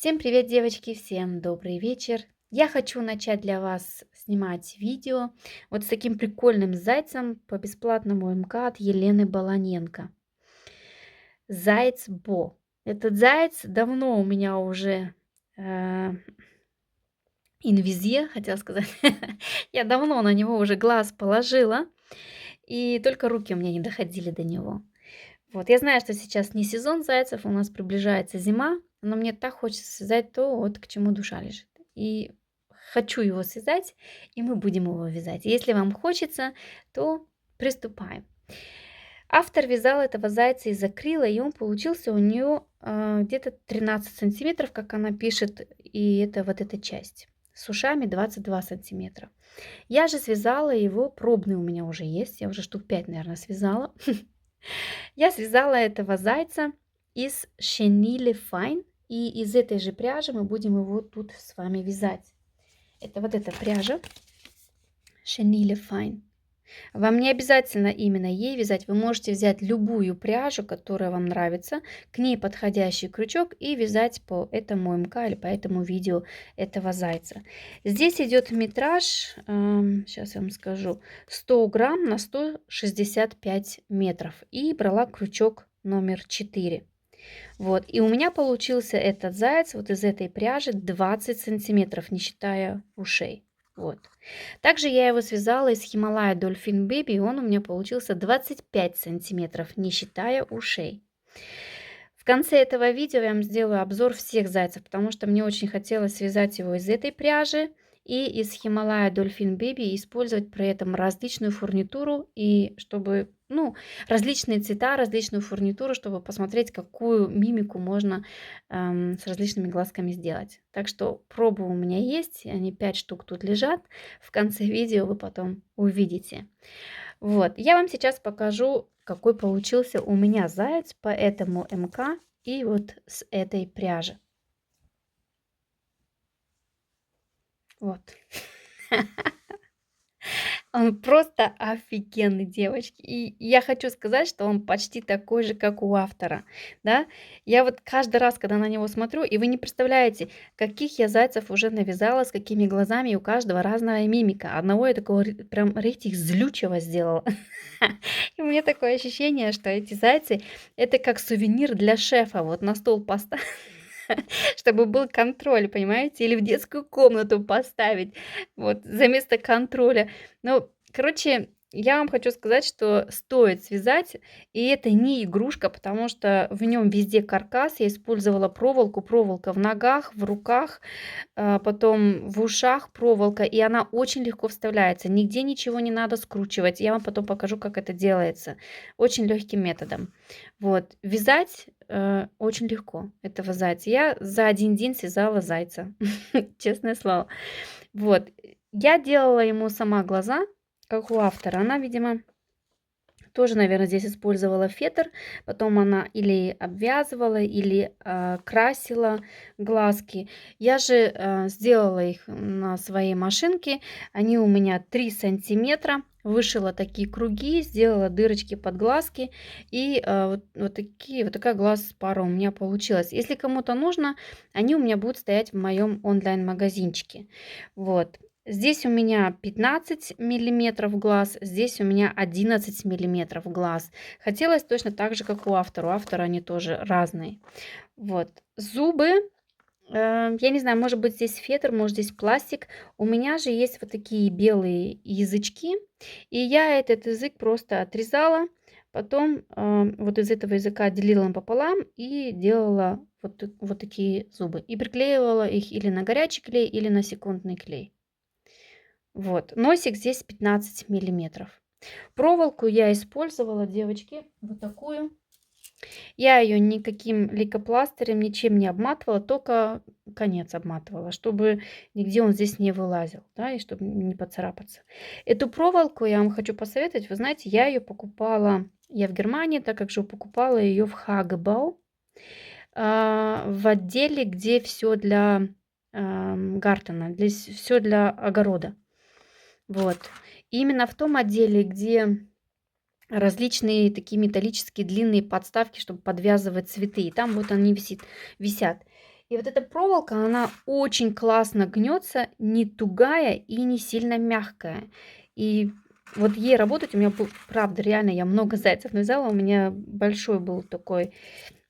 Всем привет, девочки, всем добрый вечер. Я хочу начать для вас снимать видео вот с таким прикольным зайцем по бесплатному МК от Елены Баланенко. Заяц Бо. Этот заяц давно у меня уже инвизия, хотела сказать. Я давно на него уже глаз положила, и только руки у меня не доходили до него. Вот, я знаю, что сейчас не сезон зайцев, у нас приближается зима, но мне так хочется связать то, вот к чему душа лежит. И хочу его связать, и мы будем его вязать. Если вам хочется, то приступаем. Автор вязал этого зайца из акрила, и он получился у нее где-то 13 сантиметров, как она пишет, и это вот эта часть. С ушами 22 сантиметра. Я же связала его, пробный у меня уже есть, я уже штук 5, наверное, связала. Я связала этого зайца из Chenille Fine, и из этой же пряжи мы будем его тут с вами вязать. Это вот эта пряжа Chenille Fine. Вам не обязательно именно ей вязать, вы можете взять любую пряжу, которая вам нравится, к ней подходящий крючок и вязать по этому МК или по этому видео этого зайца. Здесь идет метраж, сейчас я вам скажу, 100 грамм на 165 метров. И брала крючок номер 4. Вот, и у меня получился этот заяц вот из этой пряжи 20 сантиметров, не считая ушей. Вот. Также я его связала из Himalaya Dolphin Baby, и он у меня получился 25 сантиметров, не считая ушей. В конце этого видео я вам сделаю обзор всех зайцев, потому что мне очень хотелось связать его из этой пряжи и из Himalaya Dolphin Baby, и использовать при этом различную фурнитуру, и чтобы, различные цвета, различную фурнитуру, чтобы посмотреть, какую мимику можно с различными глазками сделать. Так что пробы у меня есть, они 5 штук тут лежат. В конце видео вы потом увидите. Вот, я вам сейчас покажу, какой получился у меня заяц по этому МК и вот с этой пряжи. Вот. Он просто офигенный, девочки. И я хочу сказать, что он почти такой же, как у автора, да. Я вот каждый раз, когда на него смотрю, и вы не представляете, каких я зайцев уже навязала, с какими глазами, и у каждого разная мимика. Одного я такого прям рейтинг злючего сделала. И у меня такое ощущение, что эти зайцы — это как сувенир для шефа. Вот на стол поставить, чтобы был контроль, понимаете? Или в детскую комнату поставить, вот, за место контроля. Ну, короче, я вам хочу сказать, что стоит связать, и это не игрушка, потому что в нем везде каркас. Я использовала проволоку, проволока в ногах, в руках, потом в ушах проволока, и она очень легко вставляется. Нигде ничего не надо скручивать. Я вам потом покажу, как это делается. Очень легким методом. Вот, вязать очень легко этого зайца. Я за один день связала зайца, честное слово. Вот, я делала ему сама глаза, как у автора. Она, видимо, тоже, наверное, здесь использовала фетр. Потом она или обвязывала, или красила глазки. Я же сделала их на своей машинке. Они у меня 3 сантиметра. Вышила такие круги, сделала дырочки под глазки. И вот такая глаз-пара у меня получилась. Если кому-то нужно, они у меня будут стоять в моем онлайн-магазинчике. Вот. Здесь у меня 15 миллиметров глаз, здесь у меня 11 миллиметров глаз. Хотелось точно так же, как у автора. У автора они тоже разные. Вот. Зубы. Я не знаю, может быть здесь фетр, может здесь пластик. У меня же есть вот такие белые язычки. И я этот язык просто отрезала. Потом вот из этого языка делила пополам и делала вот такие зубы. И приклеивала их или на горячий клей, или на секундный клей. Вот, носик здесь 15 миллиметров. Проволоку я использовала, девочки, вот такую. Я ее никаким лейкопластырем, ничем не обматывала, только конец обматывала, чтобы нигде он здесь не вылазил, да, и чтобы не поцарапаться. Эту проволоку я вам хочу посоветовать. Вы знаете, я ее покупала, я в Германии, так как же покупала ее в Хаgebau, в отделе, где все для гартена, все для огорода. Вот. И именно в том отделе, где различные такие металлические длинные подставки, чтобы подвязывать цветы. И там вот они висят. И вот эта проволока, она очень классно гнется, не тугая и не сильно мягкая. И вот ей работать у меня был, правда, реально, я много зайцев навязала, у меня большой был такой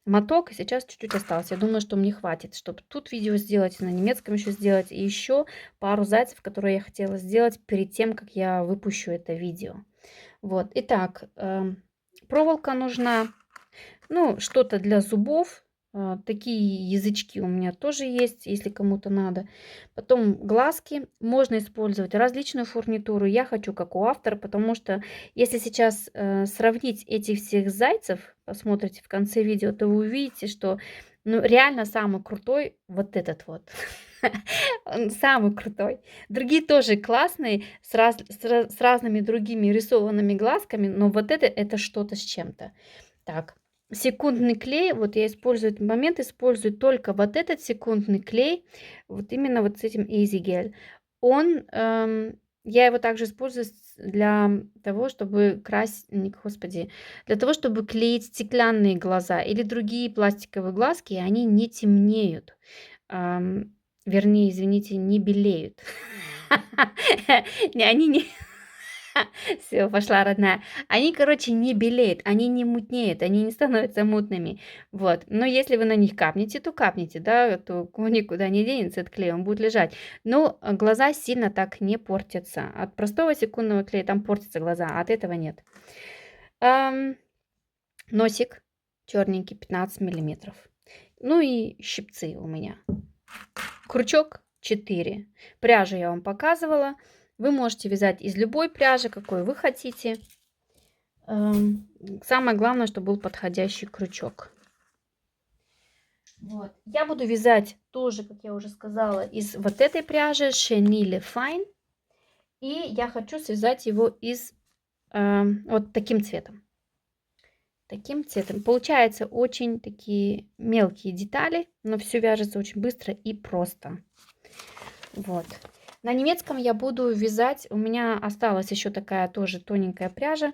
моток, и сейчас чуть-чуть осталось. Я думаю, что мне хватит, чтобы тут видео сделать, на немецком еще сделать, и еще пару зайцев, которые я хотела сделать перед тем, как я выпущу это видео. Вот, итак, проволока нужна, ну, что-то для зубов. Такие язычки у меня тоже есть, если кому-то надо. Потом глазки. Можно использовать различную фурнитуру. Я хочу как у автора, потому что если сейчас сравнить этих всех зайцев, посмотрите в конце видео, то вы увидите, что ну, реально самый крутой вот этот вот. Он самый крутой. Другие тоже классные, с разными другими рисованными глазками, но вот это что-то с чем-то. Так, секундный клей, вот я использую этот момент, использую только вот этот секундный клей, вот именно вот с этим Easy Gel. Он, я его также использую для того, чтобы красить, господи, для того, чтобы клеить стеклянные глаза или другие пластиковые глазки, и они не темнеют. Вернее, извините, не белеют. Они не... Все, пошла, родная. Они, короче, не белеют, они не мутнеют, они не становятся мутными. Вот. Но если вы на них капнете, то капнете, да, то он никуда не денется, этот клей, он будет лежать. Но глаза сильно так не портятся. От простого секундного клея там портятся глаза, а от этого нет. Носик черненький, 15 миллиметров. Ну и щипцы у меня. Крючок 4. Пряжу я вам показывала. Вы можете вязать из любой пряжи, какой вы хотите. Самое главное, чтобы был подходящий крючок. Вот. Я буду вязать тоже, как я уже сказала, из вот этой пряжи Chenille Fine. И я хочу связать его из вот таким цветом. Таким цветом. Получается очень такие мелкие детали, но все вяжется очень быстро и просто. Вот. На немецком я буду вязать, у меня осталась еще такая тоже тоненькая пряжа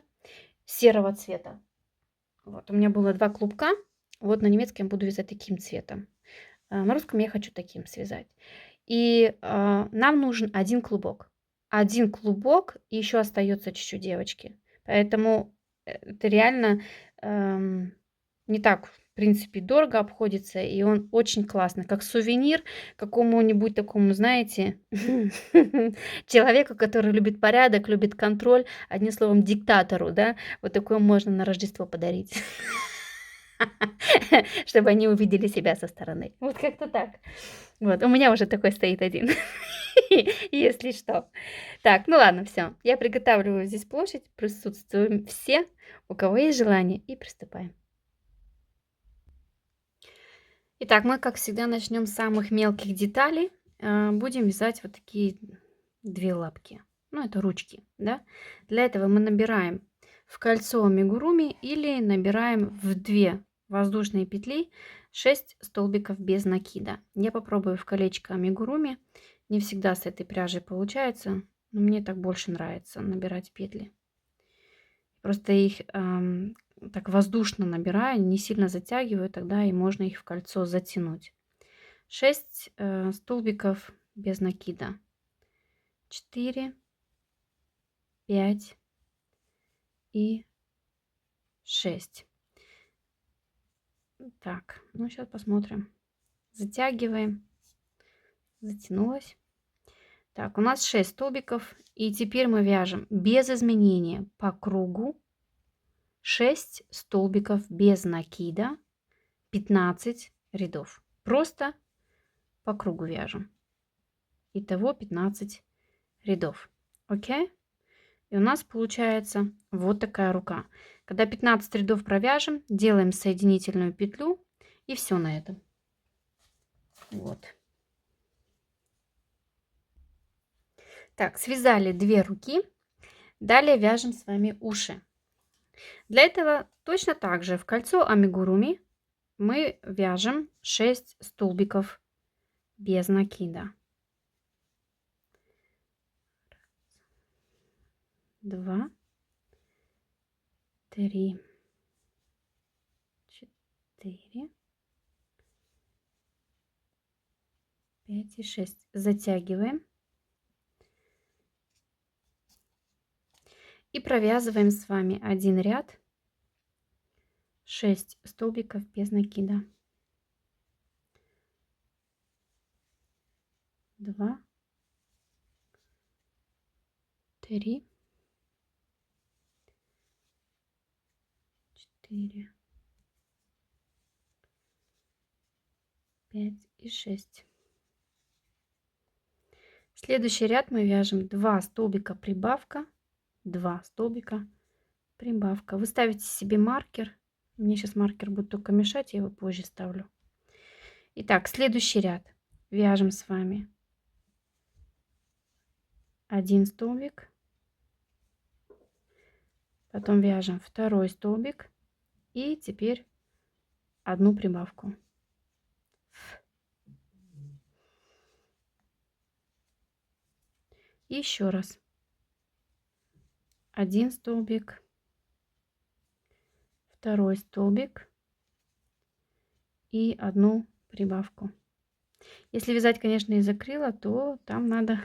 серого цвета. Вот, у меня было 2 клубка, вот на немецком я буду вязать таким цветом. На русском я хочу таким связать. И нам нужен один клубок. Один клубок, и еще остается чуть-чуть, девочки. Поэтому это реально не так, в принципе, дорого обходится, и он очень классный, как сувенир какому-нибудь такому, знаете, человеку, который любит порядок, любит контроль, одним словом, диктатору, да, вот такое можно на Рождество подарить, чтобы они увидели себя со стороны. Вот как-то так. Вот, у меня уже такой стоит один, если что. Так, ну ладно, все. Я приготавливаю здесь площадь, присутствуем все, у кого есть желание, и приступаем. Итак, мы, как всегда, начнем с самых мелких деталей. Будем вязать вот такие 2 лапки. Ну, это ручки, да. Для этого мы набираем в кольцо амигуруми или набираем в 2 воздушные петли 6 столбиков без накида. Я попробую в колечко амигуруми. Не всегда с этой пряжей получается, но мне так больше нравится набирать петли. Просто их так воздушно набираю, не сильно затягиваю, тогда и можно их в кольцо затянуть. 6 столбиков без накида. 4, 5 и 6. Так, ну сейчас посмотрим. Затягиваем. Затянулась. Так, у нас 6 столбиков. И теперь мы вяжем без изменения по кругу 6 столбиков без накида, 15 рядов. Просто по кругу вяжем. Итого 15 рядов. Окей? И у нас получается вот такая рука. Когда 15 рядов провяжем, делаем соединительную петлю, и все на этом. Вот. Так, связали 2 руки. Далее вяжем с вами уши. Для этого точно так же в кольцо амигуруми мы вяжем 6 столбиков без накида. 2, 3, 4, 5 и 6. Затягиваем. И провязываем с вами один ряд, 6 столбиков без накида. 2, 3, 4, 5 и 6. Следующий ряд мы вяжем 2 столбика прибавка, 2 столбика прибавка. Вы ставите себе маркер. Мне сейчас маркер будет только мешать, я его позже ставлю. Итак, следующий ряд. Вяжем с вами 1 столбик, потом вяжем второй столбик и теперь одну прибавку. И еще раз 1 столбик, второй столбик и одну прибавку. Если вязать, конечно, из акрила, то там надо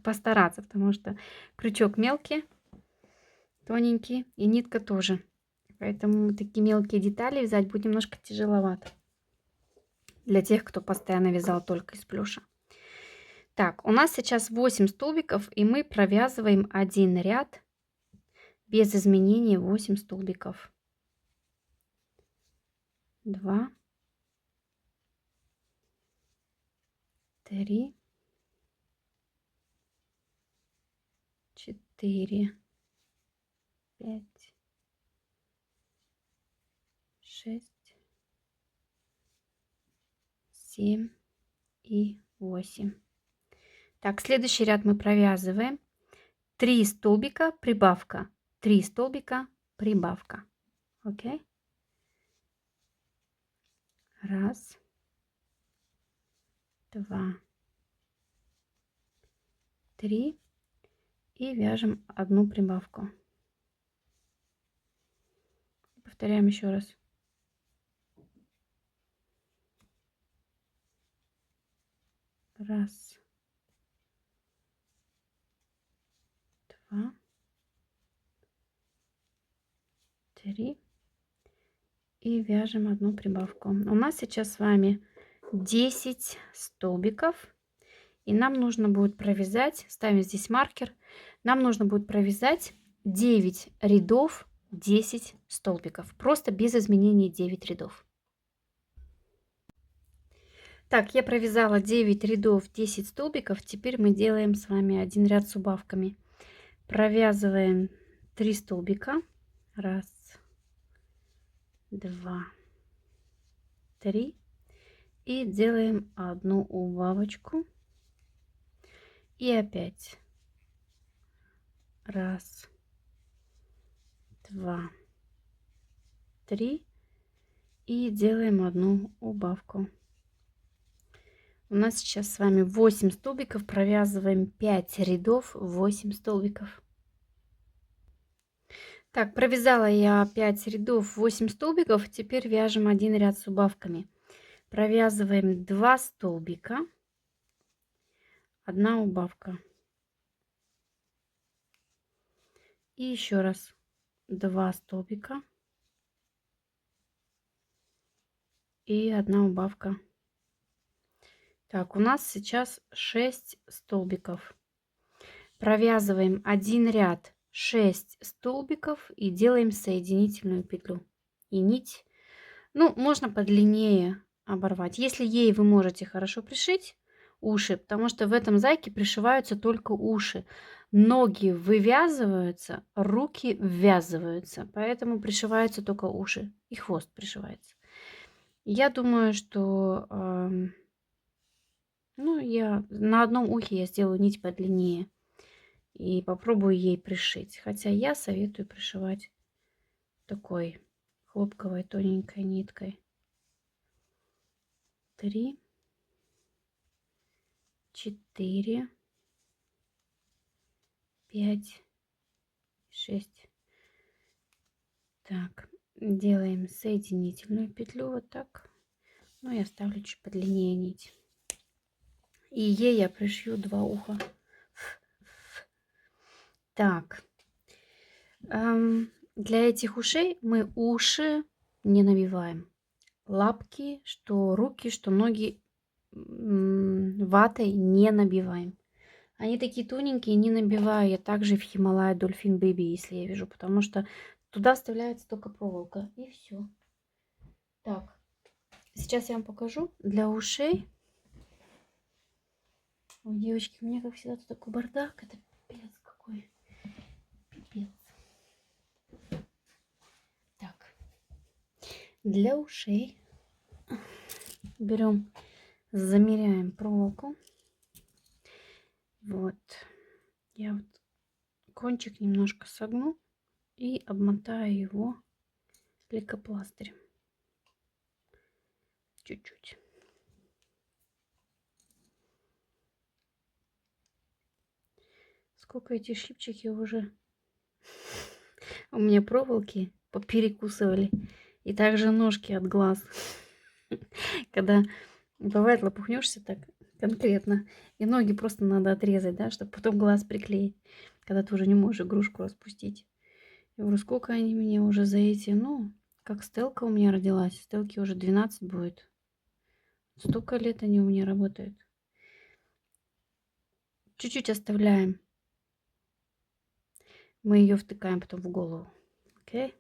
постараться, потому что крючок мелкий, тоненький, и нитка тоже. Поэтому такие мелкие детали вязать будет немножко тяжеловато для тех, кто постоянно вязал только из плюша. Так, у нас сейчас 8 столбиков, и мы провязываем один ряд без изменений 8 столбиков. 2, 3, 4, 5, 6, 7 и 8. Так, следующий ряд мы провязываем 3 столбика прибавка, 3 столбика прибавка. Окей? Раз, 2, 3 и вяжем одну прибавку. Повторяем еще раз. Раз, 2, 3 и вяжем одну прибавку. У нас сейчас с вами 10 столбиков, и нам нужно будет провязать, ставим здесь маркер, нам нужно будет провязать 9 рядов 10 столбиков, просто без изменений 9 рядов. Так, я провязала 9 рядов 10 столбиков. Теперь мы делаем с вами один ряд с убавками. Провязываем 3 столбика. Раз, 2, 3. И делаем одну убавочку. И опять. Раз, 2, 3. И делаем одну убавку. У нас сейчас с вами 8 столбиков. Провязываем 5 рядов 8 столбиков. Так, провязала я 5 рядов 8 столбиков. Теперь вяжем один ряд с убавками. Провязываем 2 столбика, 1 убавка. И еще раз 2 столбика и 1 убавка. Так, у нас сейчас 6 столбиков. Провязываем один ряд 6 столбиков и делаем соединительную петлю. И нить, ну, можно подлиннее оборвать. Если ей вы можете хорошо пришить уши, потому что в этом зайке пришиваются только уши. Ноги вывязываются, руки ввязываются, поэтому пришиваются только уши и хвост пришивается. Я думаю, что ну, я на одном ухе я сделаю нить подлиннее и попробую ей пришить. Хотя я советую пришивать такой хлопковой тоненькой ниткой. 3, 4, 5, 6. Так, делаем соединительную петлю вот так. Ну, я ставлю чуть подлиннее нить. И ей я пришью 2 уха. Так. Для этих ушей мы уши не набиваем. Лапки, что руки, что ноги ватой не набиваем. Они такие тоненькие, не набиваю я также в Хималая Dolphin Baby, если я вижу, потому что туда вставляется только проволока, и все. Так, сейчас я вам покажу для ушей. Ой, девочки, у меня, как всегда, тут такой бардак, это пипец какой. Пипец. Так, для ушей берем, замеряем проволоку. Вот, я вот кончик немножко согну и обмотаю его лейкопластырем. Чуть-чуть. Сколько эти шипчики уже у меня проволоки поперекусывали. И также ножки от глаз. Когда бывает лопухнешься так конкретно. И ноги просто надо отрезать, да, чтобы потом глаз приклеить. Когда ты уже не можешь игрушку распустить. Я говорю, сколько они мне уже за эти, ну, как Стелка у меня родилась. Стелке уже 12 будет. Столько лет они у меня работают. Чуть-чуть оставляем. Мы ее втыкаем потом в голову. Окей?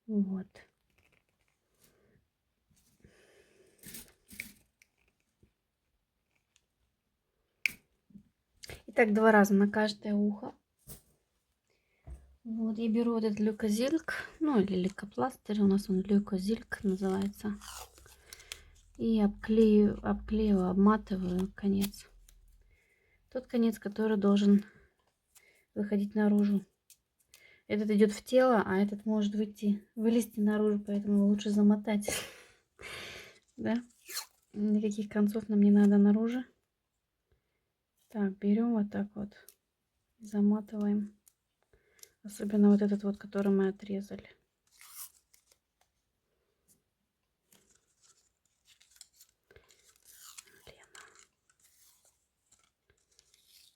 Вот. Итак, 2 раза на каждое ухо. Вот, я беру вот этот люкозильк, ну или лейкопластырь, у нас он люкозильк называется. И обклеиваю, обматываю конец. Тот конец, который должен выходить наружу. Этот идет в тело, а этот может вылезти наружу, поэтому лучше замотать. Да? Никаких концов нам не надо наружу. Так, берем вот так вот, заматываем. Особенно вот этот вот, который мы отрезали.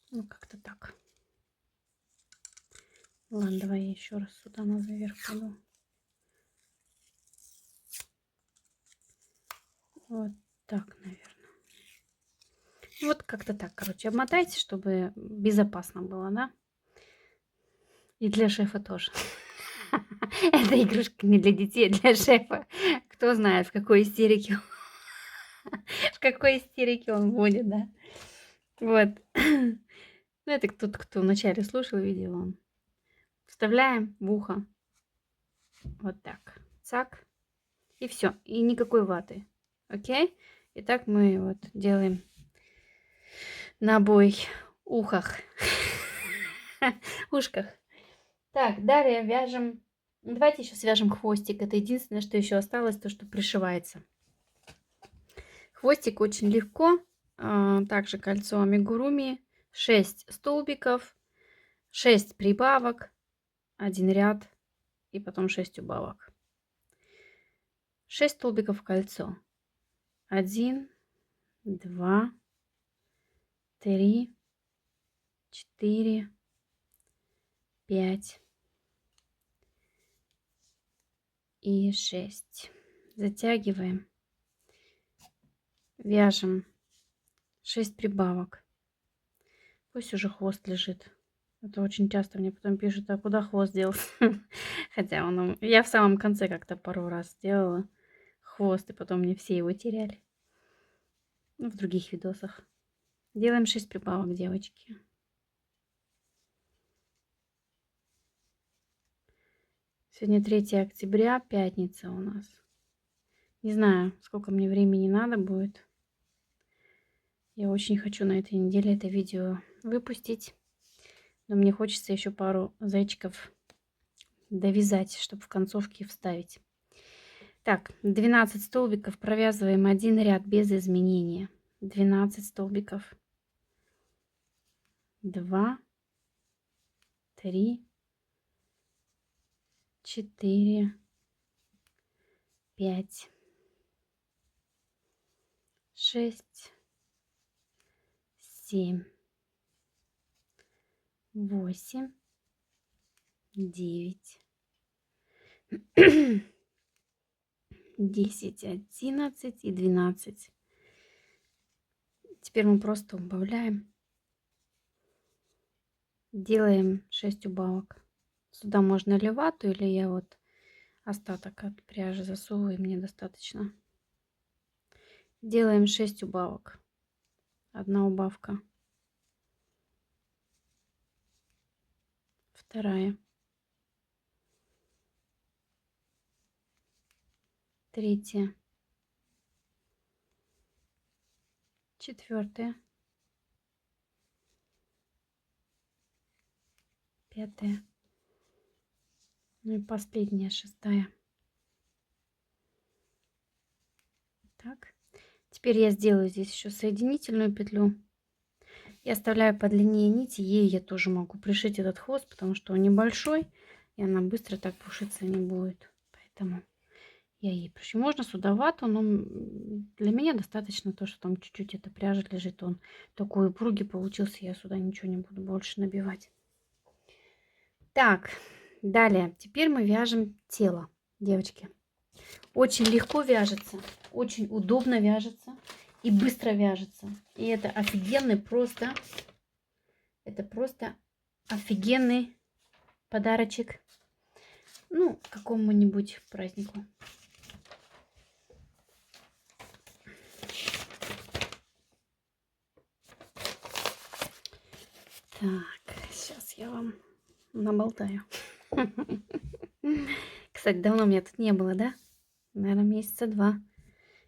Ну, как-то так. Ладно, давай я еще раз сюда наверх пойду. Вот так, наверное. Вот как-то так, короче, обмотайте, чтобы безопасно было, да? И для шефа тоже. Эта игрушка не для детей, а для шефа. Кто знает, в какой истерике он будет, да? Вот. Ну, это кто вначале слушал видео, он. Вставляем в ухо. Вот так. Цак. И все. И никакой ваты. Окей? Итак, мы вот делаем на обоих ухах. Ушках. Так, далее вяжем. Давайте еще свяжем хвостик. Это единственное, что еще осталось, то, что пришивается. Хвостик очень легко. Также кольцо амигуруми. 6 столбиков. 6 прибавок. 1 ряд. И потом 6 убавок. 6 столбиков в кольцо. 1, 2, 3, 4, 5 и 6. Затягиваем. Вяжем 6 прибавок. Пусть уже хвост лежит. Это очень часто мне потом пишут, а куда хвост делся? Хотя я в самом конце как-то пару раз делала хвост, и потом мне все его теряли. Ну, в других видосах. Делаем 6 прибавок, девочки. Сегодня 3 октября, пятница у нас. Не знаю, сколько мне времени надо будет. Я очень хочу на этой неделе это видео выпустить. Но мне хочется еще пару зайчиков довязать, чтобы в концовке вставить. Так, 12 столбиков провязываем 1 ряд без изменения. 12 столбиков. 2, 3, 4, 5, 6, 7, 8, 9, 10, 11 и 12. Теперь мы просто убавляем. Делаем 6 убавок. Сюда можно или вату, или я вот остаток от пряжи засовываю, и мне достаточно. Делаем 6 убавок. Одна убавка. Вторая. Третья. Четвертая. Пятая. Ну и последняя, шестая. Так. Теперь я сделаю здесь еще соединительную петлю. И оставляю подлиннее нити. Ей я тоже могу пришить этот хвост, потому что он небольшой. И она быстро так пушиться не будет. Поэтому я ей пришью. Можно сюда вату, но для меня достаточно то, что там чуть-чуть эта пряжа лежит. Он такой упругий получился. Я сюда ничего не буду больше набивать. Так, далее. Теперь мы вяжем тело, девочки. Очень легко вяжется, очень удобно вяжется и быстро вяжется. И это офигенный просто, это просто офигенный подарочек, ну, какому-нибудь празднику. Так, сейчас я вам наболтаю. Кстати, давно меня тут не было, да? Наверное, месяца 2.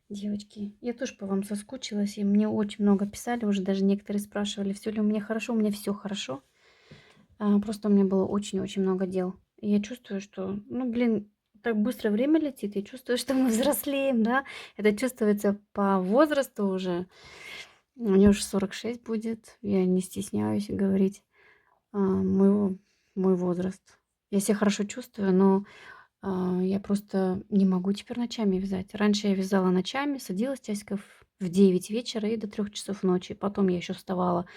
Девочки, я тоже по вам соскучилась, и мне очень много писали, уже даже некоторые спрашивали, все ли у меня хорошо. У меня все хорошо. Просто у меня было очень-очень много дел. И я чувствую, что, ну, блин, так быстро время летит. Я чувствую, что мы взрослеем, да. Это чувствуется по возрасту уже. Мне уже 46 будет. Я не стесняюсь говорить мой возраст. Я себя хорошо чувствую, но я просто не могу теперь ночами вязать. Раньше я вязала ночами, садилась часиков в 9 вечера и до 3 часов ночи. Потом я еще вставала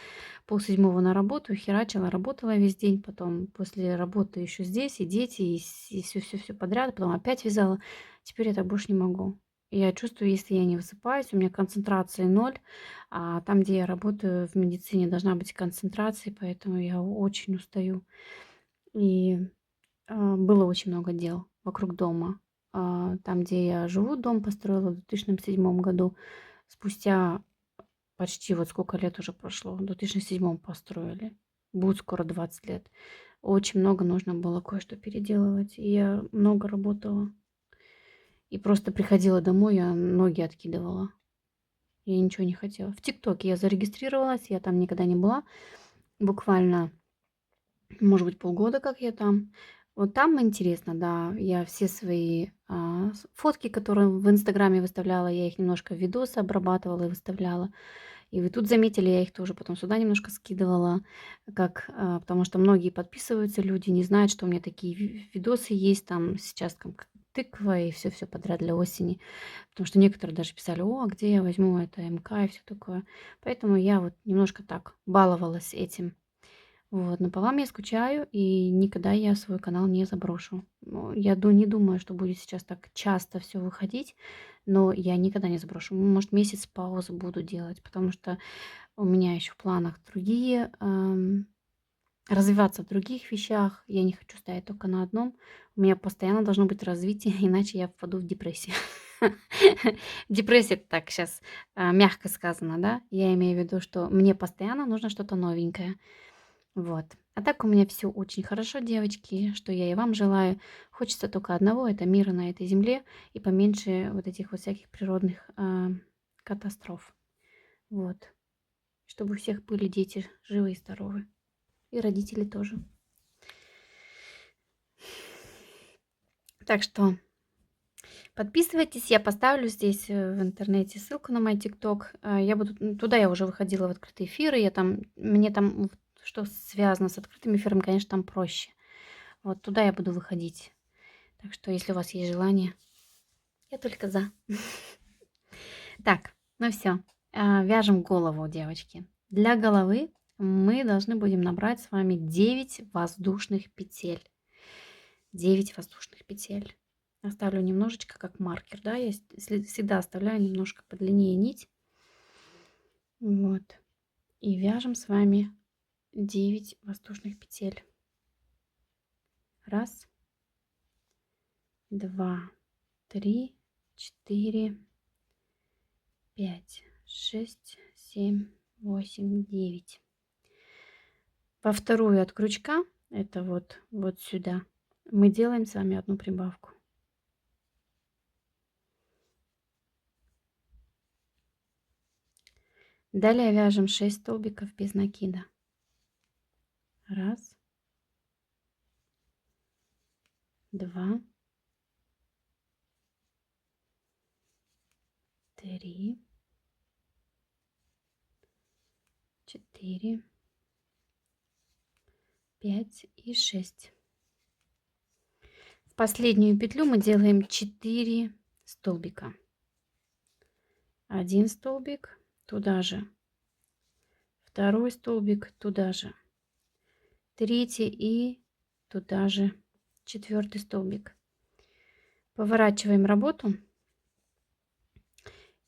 полседьмого на работу, херачила, работала весь день. Потом после работы еще здесь, и дети, и все-все-все подряд. Потом опять вязала. Теперь я так больше не могу. Я чувствую, если я не высыпаюсь, у меня концентрация ноль. А там, где я работаю в медицине, должна быть концентрация, поэтому я очень устаю. И было очень много дел вокруг дома. Там, где я живу, дом построила в 2007 году. Спустя почти вот сколько лет уже прошло, в 2007 построили. Будет скоро 20 лет. Очень много нужно было кое-что переделывать. И я много работала. И просто приходила домой, я ноги откидывала. Я ничего не хотела. В ТикТоке я зарегистрировалась, я там никогда не была. Буквально, может быть, полгода, как я там. Вот там интересно, да. Я все свои фотки, которые в Инстаграме выставляла, я их немножко в видосы обрабатывала и выставляла. И вы тут заметили, я их тоже потом сюда немножко скидывала, потому что многие подписываются, люди не знают, что у меня такие видосы есть, там сейчас как тыква и все подряд для осени. Потому что некоторые даже писали, о, а где я возьму это МК и все такое. Поэтому я вот немножко так баловалась этим. Вот, но по вам я скучаю, и никогда я свой канал не заброшу. Я не думаю, что будет сейчас так часто все выходить, но я никогда не заброшу. Может, месяц паузы буду делать, потому что у меня еще в планах другие, развиваться в других вещах. Я не хочу стоять только на одном. У меня постоянно должно быть развитие, иначе я впаду в депрессию. Депрессия это так сейчас мягко сказано, да? Я имею в виду, что мне постоянно нужно что-то новенькое. Вот. А так у меня все очень хорошо, девочки, что я и вам желаю. Хочется только одного — это мира на этой земле и поменьше вот этих вот всяких природных катастроф. Вот. Чтобы у всех были дети живы и здоровы. И родители тоже. Так что подписывайтесь, я поставлю здесь в интернете ссылку на мой ТикТок. Туда я уже выходила в открытые эфиры, мне там что связано с открытым эфиром, конечно, там проще. Вот туда я буду выходить. Так что, если у вас есть желание, я только за. Так, ну все, вяжем голову, девочки. Для головы мы должны будем набрать с вами 9 воздушных петель. 9 воздушных петель. Оставлю немножечко как маркер, да, я всегда оставляю немножко подлиннее нить. Вот. И вяжем с вами 9 воздушных петель. Раз, два, три, четыре, 5, 6, 7, 8, 9. Во вторую от крючка, это вот сюда, мы делаем с вами одну прибавку. Далее вяжем 6 столбиков без накида. Раз, два, три, 4, 5 и 6. В последнюю петлю мы делаем 4 столбика. Один столбик туда же, второй столбик туда же, третий и туда же четвертый столбик. Поворачиваем работу.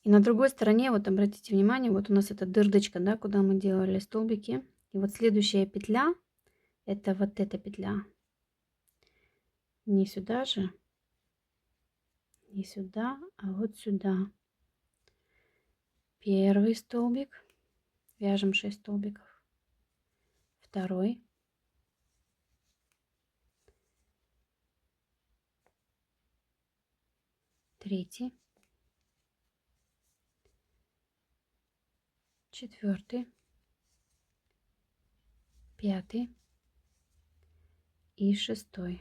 И на другой стороне, вот обратите внимание, вот у нас эта дырочка, да, куда мы делали столбики. И вот следующая петля, это вот эта петля. Не сюда же, не сюда, а вот сюда. Первый столбик, вяжем 6 столбиков. Второй. Третий. Четвертый. Пятый. И шестой.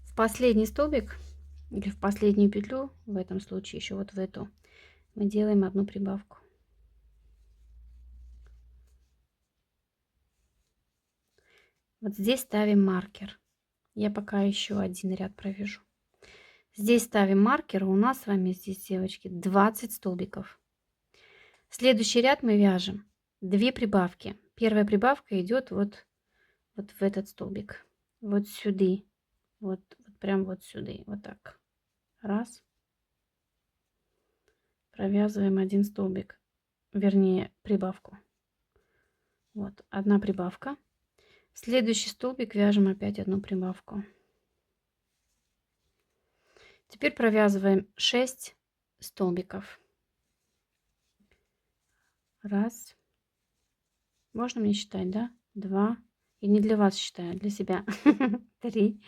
В последний столбик или в последнюю петлю, в этом случае еще вот в эту, мы делаем одну прибавку. Вот здесь ставим маркер. Я пока еще один ряд провяжу. Здесь ставим маркер. У нас с вами здесь, девочки, 20 столбиков. Следующий ряд мы вяжем 2 прибавки. Первая прибавка идет вот в этот столбик. Вот сюда. Вот прям вот сюда. Вот так. Раз. Провязываем один столбик. Вернее, прибавку. Вот, одна прибавка. В следующий столбик вяжем опять одну прибавку. Теперь провязываем 6 столбиков. Раз. Можно мне считать, да? 2. И не для вас считаю, а для себя. 3,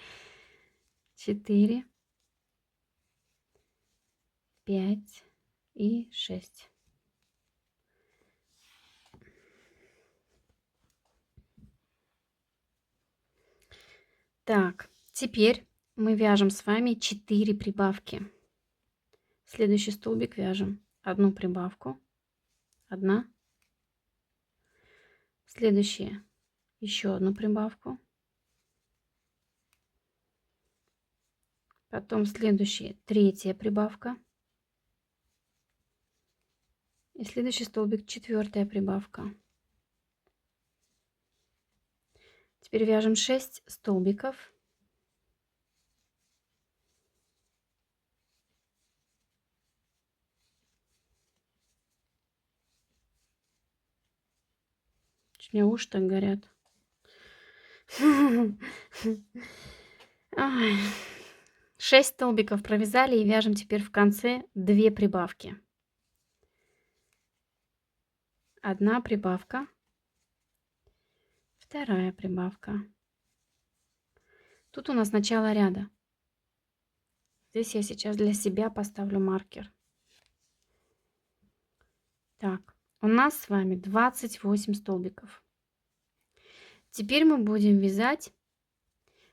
4, 5 и 6. Так, теперь мы вяжем с вами 4 прибавки. Следующий столбик вяжем одну прибавку. Одна. Следующее еще одну прибавку. Потом следующее, третья прибавка. И следующий столбик, четвертая прибавка. Теперь вяжем 6 столбиков. У меня уши так горят. 6 столбиков провязали и вяжем теперь в конце 2 прибавки. Одна прибавка. Вторая прибавка. Тут у нас начало ряда. Здесь я сейчас для себя поставлю маркер. Так, у нас с вами 28 столбиков. Теперь мы будем вязать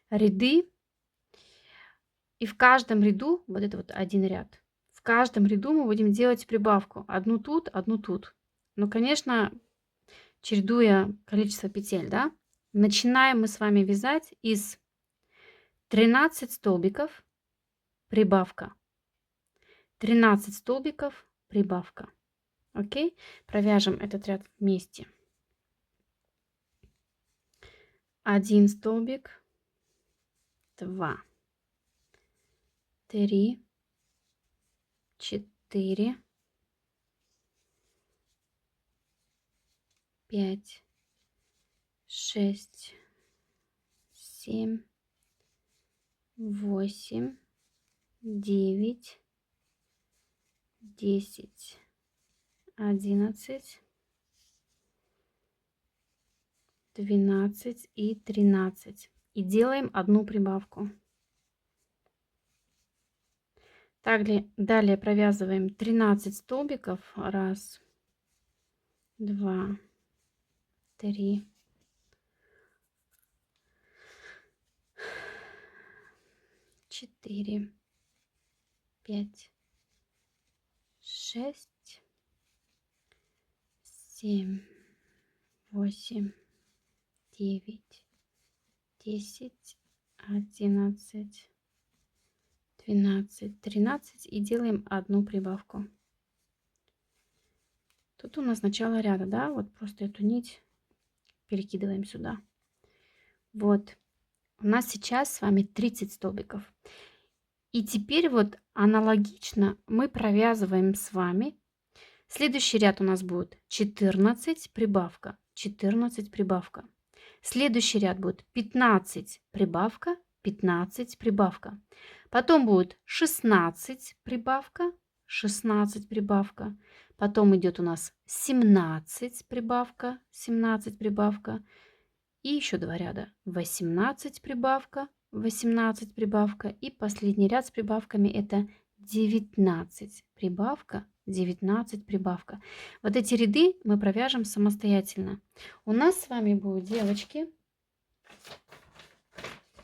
ряды. И в каждом ряду, вот это вот один ряд, в каждом ряду мы будем делать прибавку. Одну тут, одну тут. Ну, конечно, чередуя количество петель, да. Начинаем мы с вами вязать из 13 столбиков, прибавка. 13 столбиков, прибавка. Окей? Провяжем этот ряд вместе. 1 столбик, 2, 3, 4, 5, 6, 7, 8, 9, 10, 11, 12 и 13. И делаем одну прибавку. Далее провязываем 13 столбиков. 1, 2, 3, 4, 5, 6, 7, 8, 9, 10, 11, 12, 13 и делаем одну прибавку. Тут у нас начало ряда, да? Вот просто эту нить перекидываем сюда. Вот. У нас сейчас с вами 30 столбиков. И теперь вот аналогично мы провязываем с вами. Следующий ряд у нас будет 14 прибавка, 14 прибавка. Следующий ряд будет 15 прибавка, 15 прибавка. Потом будет 16 прибавка, 16 прибавка. Потом идет у нас 17 прибавка, 17 прибавка. И еще 2 ряда. 18 прибавка, 18 прибавка. И последний ряд с прибавками это 19 прибавка, 19 прибавка. Вот эти ряды мы провяжем самостоятельно. У нас с вами будут, девочки,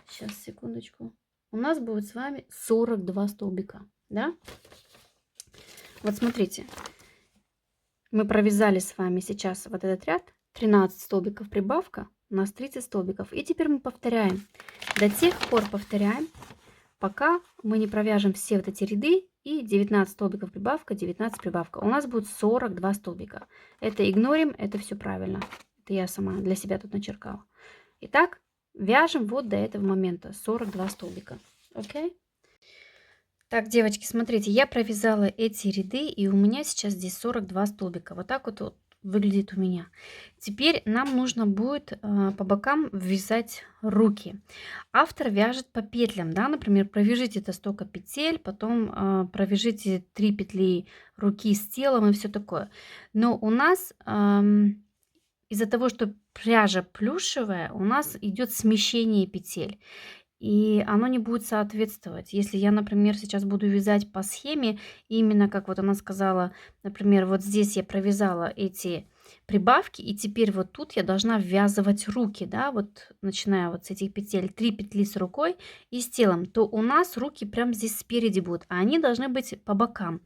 сейчас, секундочку. У нас будет с вами 42 столбика, да? Вот смотрите. Мы провязали с вами сейчас вот этот ряд. 13 столбиков прибавка. У нас 30 столбиков. И теперь мы повторяем. До тех пор повторяем, пока мы не провяжем все вот эти ряды. И 19 столбиков прибавка, 19 прибавка. У нас будет 42 столбика. Это игнорим, это все правильно. Это я сама для себя тут начеркала. Итак, вяжем вот до этого момента 42 столбика. Окей? Так, девочки, смотрите, я провязала эти ряды, и у меня сейчас здесь 42 столбика. Вот так вот выглядит у меня. Теперь нам нужно будет по бокам ввязать руки. Автор вяжет по петлям, да, например, провяжите это столько петель, потом провяжите 3 петли руки с телом и все такое. Но у нас из-за того, что пряжа плюшевая, у нас идет смещение петель. И оно не будет соответствовать. Если я, например, сейчас буду вязать по схеме, именно как вот она сказала, например, вот здесь я провязала эти прибавки, и теперь вот тут я должна ввязывать руки, да, вот начиная вот с этих петель, 3 петли с рукой и с телом, то у нас руки прям здесь спереди будут, а они должны быть по бокам.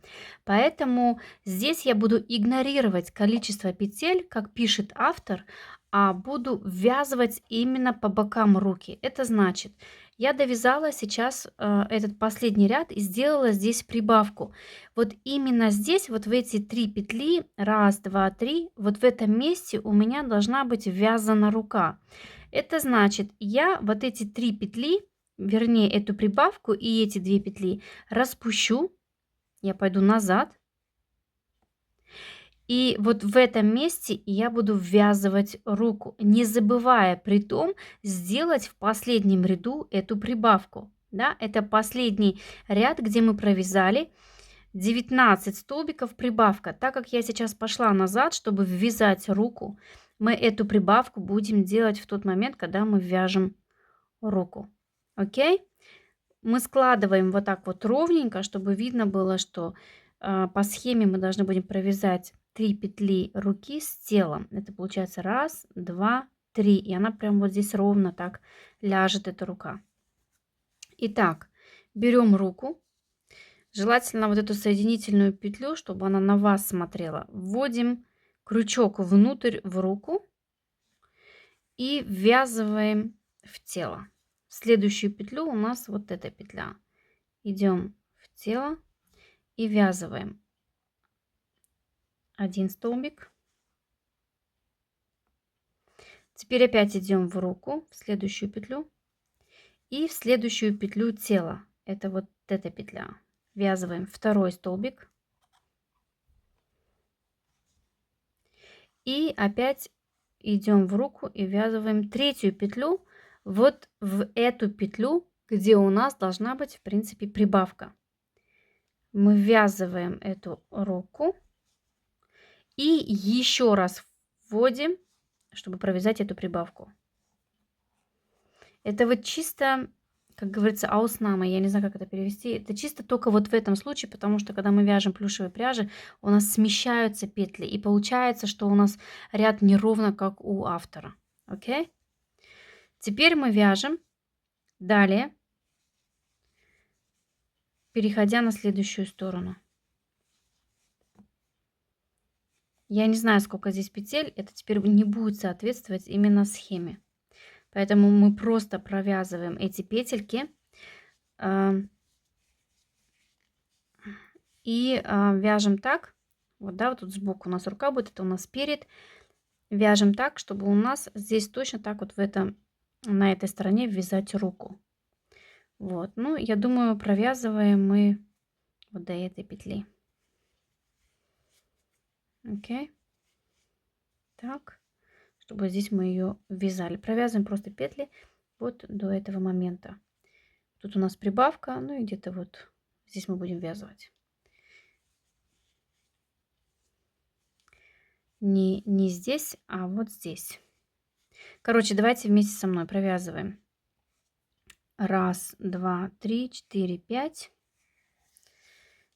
Поэтому здесь я буду игнорировать количество петель, как пишет автор, а буду ввязывать именно по бокам руки. Это значит, я довязала сейчас этот последний ряд и сделала здесь прибавку. Вот именно здесь, вот в эти 3 петли, 1, 2, 3, вот в этом месте у меня должна быть ввязана рука. Это значит, я вот эти 3 петли, вернее эту прибавку и эти 2 петли распущу, я пойду назад. И вот в этом месте я буду ввязывать руку, не забывая при том сделать в последнем ряду эту прибавку. Да? Это последний ряд, где мы провязали 19 столбиков прибавка. Так как я сейчас пошла назад, чтобы ввязать руку, мы эту прибавку будем делать в тот момент, когда мы вяжем руку. Окей? Мы складываем вот так вот ровненько, чтобы видно было, что по схеме мы должны будем провязать 3 петли руки с телом. Это получается 1, 2, 3. И она прям вот здесь ровно так ляжет, эта рука. Итак, берем руку. Желательно вот эту соединительную петлю, чтобы она на вас смотрела. Вводим крючок внутрь в руку и ввязываем в тело. В следующую петлю у нас вот эта петля. Идем в тело и ввязываем. 1 столбик. Теперь опять идем в руку, в следующую петлю и в следующую петлю тела. Это вот эта петля. Ввязываем 2 столбик и опять идем в руку и ввязываем 3 петлю вот в эту петлю, где у нас должна быть, в принципе, прибавка. Мы ввязываем эту руку и еще раз вводим, чтобы провязать эту прибавку. Это вот чисто, как говорится, ауснама, я не знаю, как это перевести. Это чисто только вот в этом случае, потому что когда мы вяжем плюшевые пряжи, у нас смещаются петли, и получается, что у нас ряд неровно, как у автора. Окей? Теперь мы вяжем далее, переходя на следующую сторону. Я не знаю, сколько здесь петель, это теперь не будет соответствовать именно схеме. Поэтому мы просто провязываем эти петельки и вяжем так. Вот, да, вот тут сбоку у нас рука будет, это у нас перед. Вяжем так, чтобы у нас здесь точно так вот на этой стороне ввязать руку. Вот, ну, я думаю, провязываем мы вот до этой петли. Окей. Так, чтобы здесь мы ее ввязали. Провязываем просто петли вот до этого момента. Тут у нас прибавка, ну и где-то вот здесь мы будем ввязывать. Не здесь, а вот здесь. Короче, давайте вместе со мной провязываем. 1, 2, 3, 4, 5.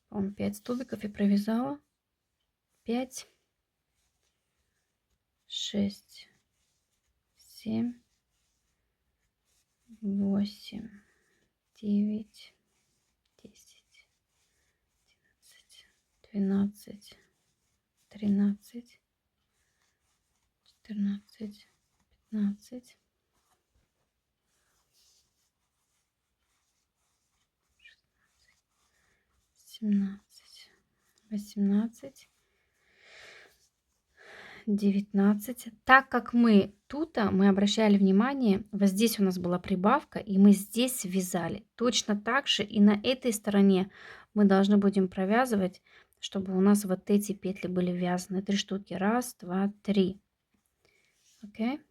По-моему, 5 столбиков я провязала. 5, 6, 7, 8, 9, 10, 11, 12, 13, 14, 15, 17, 18, 19. Так как мы тут, мы обращали внимание, вот здесь у нас была прибавка, и мы здесь вязали. Точно так же и на этой стороне мы должны будем провязывать, чтобы у нас вот эти петли были вязаны. 3 штуки. 1, 2, 3. Окей.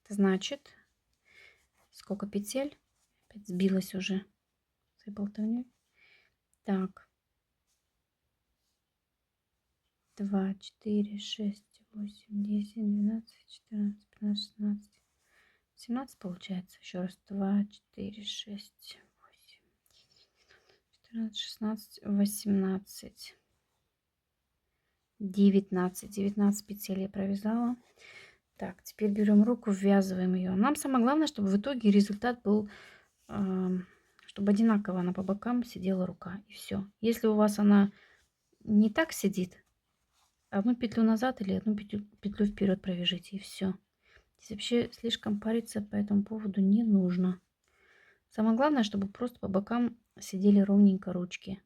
Это значит, сколько петель? Опять сбилась уже с болтовней. Так. 2, 4, 6, 8, 10, 12, 14, 15, 16, 17 получается. Еще раз. 2, 4, 6, 8, 14, 16, 18, 19. 19 петель я провязала. Так, теперь берем руку, ввязываем ее. Нам самое главное, чтобы в итоге результат был, чтобы одинаково она по бокам сидела рука. И все. Если у вас она не так сидит, одну петлю назад или одну петлю вперед провяжите, и все. Здесь вообще слишком париться по этому поводу не нужно. Самое главное, чтобы просто по бокам сидели ровненько ручки.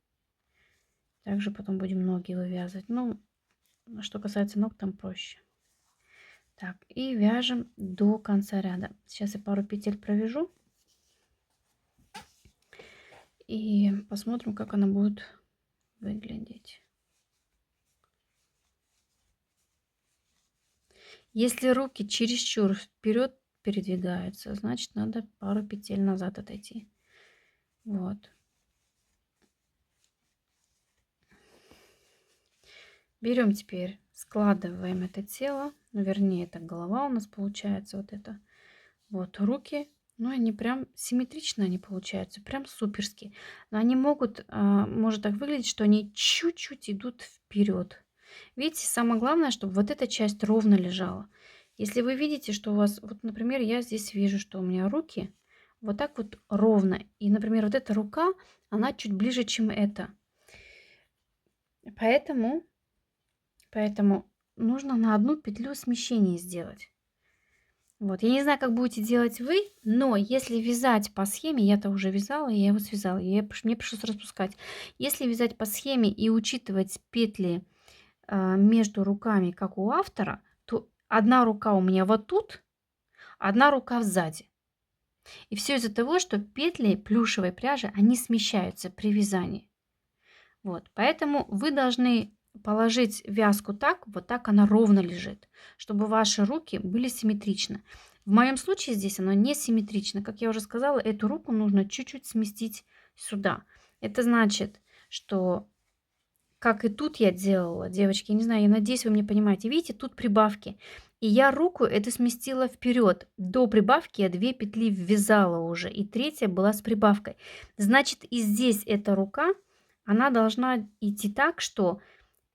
Также потом будем ноги вывязывать. Ну, что касается ног, там проще. Так, и вяжем до конца ряда. Сейчас я пару петель провяжу. И посмотрим, как она будет выглядеть. Если руки чересчур вперед передвигаются, значит, надо пару петель назад отойти. Вот. Берем теперь, складываем это тело, ну, вернее, это голова у нас получается, вот это. Вот руки, ну, они прям симметрично они получаются, прям суперски. Но они могут, может так выглядеть, что они чуть-чуть идут вперед. Видите, самое главное, чтобы вот эта часть ровно лежала. Если вы видите, что у вас, вот, например, я здесь вижу, что у меня руки вот так вот ровно. И, например, вот эта рука, она чуть ближе, чем эта. Поэтому нужно на одну петлю смещение сделать. Вот, я не знаю, как будете делать вы, но если вязать по схеме, я-то уже вязала, я его связала, мне пришлось распускать. Если вязать по схеме и учитывать петли между руками, как у автора, то одна рука у меня вот тут, одна рука сзади. И все из-за того, что петли плюшевой пряжи, они смещаются при вязании. Вот, поэтому вы должны положить вязку так, вот так она ровно лежит, чтобы ваши руки были симметричны. В моем случае здесь оно не симметрично. Как я уже сказала, эту руку нужно чуть-чуть сместить сюда. Это значит, что как и тут я делала, девочки, я не знаю, я надеюсь, вы меня понимаете. Видите, тут прибавки. И я руку это сместила вперед. До прибавки я 2 петли ввязала уже, и третья была с прибавкой. Значит, и здесь эта рука, она должна идти так, что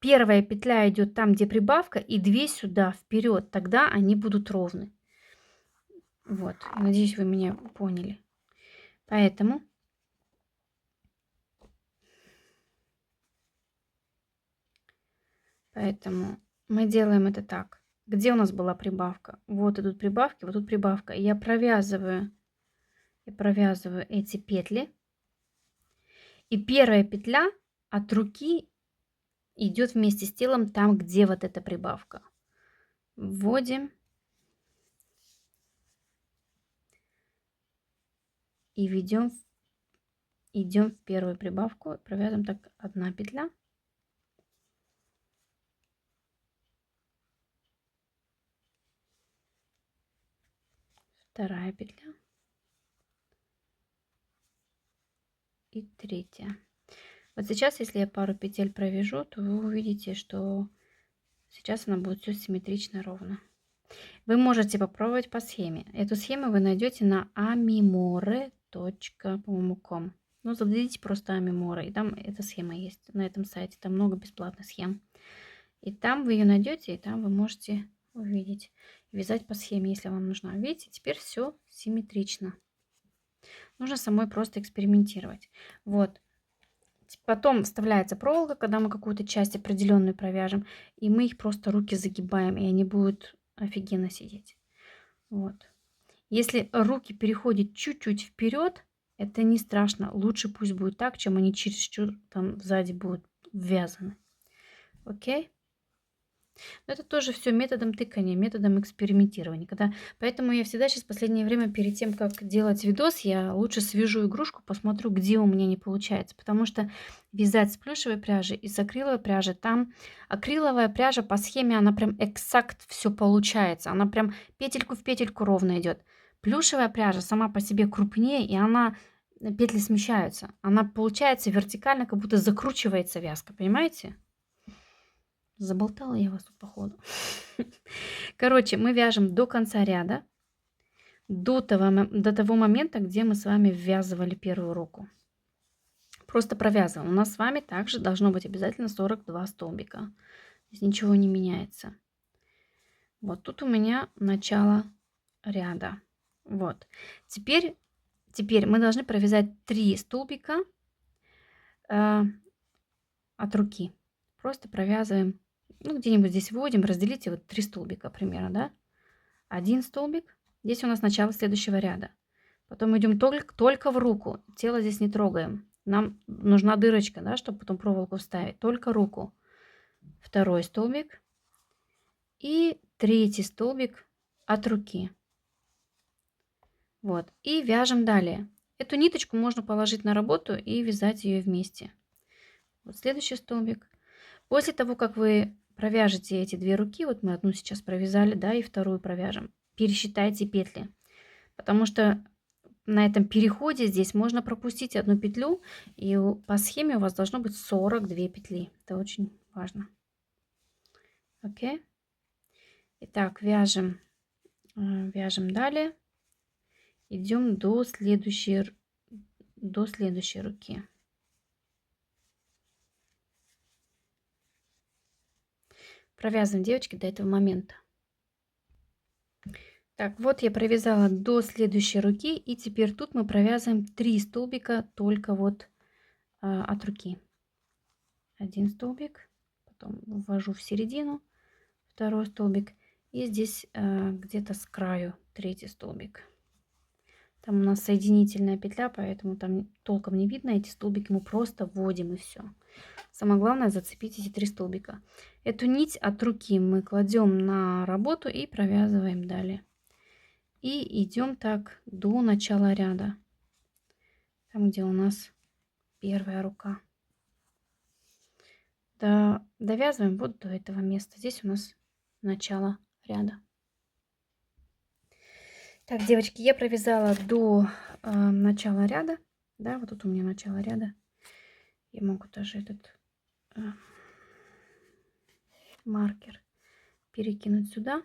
первая петля идет там, где прибавка, и 2 сюда вперед. Тогда они будут ровны. Вот, надеюсь, вы меня поняли. Поэтому мы делаем это так. Где у нас была прибавка? Вот идут прибавки, вот тут прибавка. Я провязываю эти петли. И первая петля от руки идет вместе с телом там, где вот эта прибавка. Вводим. И идем в первую прибавку. Провязываем так 1 петля. Вторая петля. И третья. Вот сейчас, если я пару петель провяжу, то вы увидите, что сейчас она будет все симметрично ровно. Вы можете попробовать по схеме. Эту схему вы найдете на amimore.com. Ну, зададите просто Amimore, и там эта схема есть на этом сайте. Там много бесплатных схем. И там вы ее найдете, и там вы можете увидеть. Вязать по схеме, если вам нужна. Видите, теперь все симметрично. Нужно самой просто экспериментировать. Вот. Потом вставляется проволока, когда мы какую-то часть определенную провяжем, и мы их просто руки загибаем, и они будут офигенно сидеть. Вот. Если руки переходят чуть-чуть вперед, это не страшно. Лучше пусть будет так, чем они чересчур там сзади будут ввязаны. Окей? Но это тоже все методом тыкания, методом экспериментирования. Поэтому я всегда сейчас в последнее время перед тем, как делать видос, я лучше свяжу игрушку, посмотрю, где у меня не получается. Потому что вязать с плюшевой пряжи и с акриловой пряжи, там акриловая пряжа по схеме, она прям экзакт все получается. Она прям петельку в петельку ровно идет. Плюшевая пряжа сама по себе крупнее, и она петли смещаются. Она получается вертикально, как будто закручивается вязка, понимаете? Заболтала я вас тут, походу. Короче, мы вяжем до конца ряда, до того момента, где мы с вами ввязывали первую руку. Просто провязываем. У нас с вами также должно быть обязательно 42 столбика. Здесь ничего не меняется. Вот тут у меня начало ряда. Вот. Теперь мы должны провязать 3 столбика от руки. Просто провязываем. Ну, где-нибудь здесь вводим, разделите вот 3 столбика примерно, да? 1 столбик. Здесь у нас начало следующего ряда. Потом идем только в руку. Тело здесь не трогаем. Нам нужна дырочка, да, чтобы потом проволоку вставить. Только руку. 2 столбик. И 3 столбик от руки. Вот. И вяжем далее. Эту ниточку можно положить на работу и вязать ее вместе. Вот следующий столбик. После того, как вы провяжете эти 2 руки, вот мы одну сейчас провязали, да, и вторую провяжем, пересчитайте петли, потому что на этом переходе здесь можно пропустить 1 петлю, и по схеме у вас должно быть 42 петли. Это очень важно. Окей. Итак, вяжем далее. Идем до следующей руки. Провязываем, девочки, до этого момента. Так, вот я провязала до следующей руки, и теперь тут мы провязываем 3 столбика только вот от руки. 1 столбик, потом ввожу в середину 2 столбик, и здесь где-то с краю 3 столбик. Там у нас соединительная петля, поэтому там толком не видно эти столбики, мы просто вводим и все. Самое главное зацепить эти 3 столбика. Эту нить от руки мы кладем на работу и провязываем далее. И идем так до начала ряда. Там, где у нас первая рука. Довязываем вот до этого места. Здесь у нас начало ряда. Так, девочки, я провязала до начала ряда. Да, вот тут у меня начало ряда. Я могу даже этот маркер перекинуть сюда.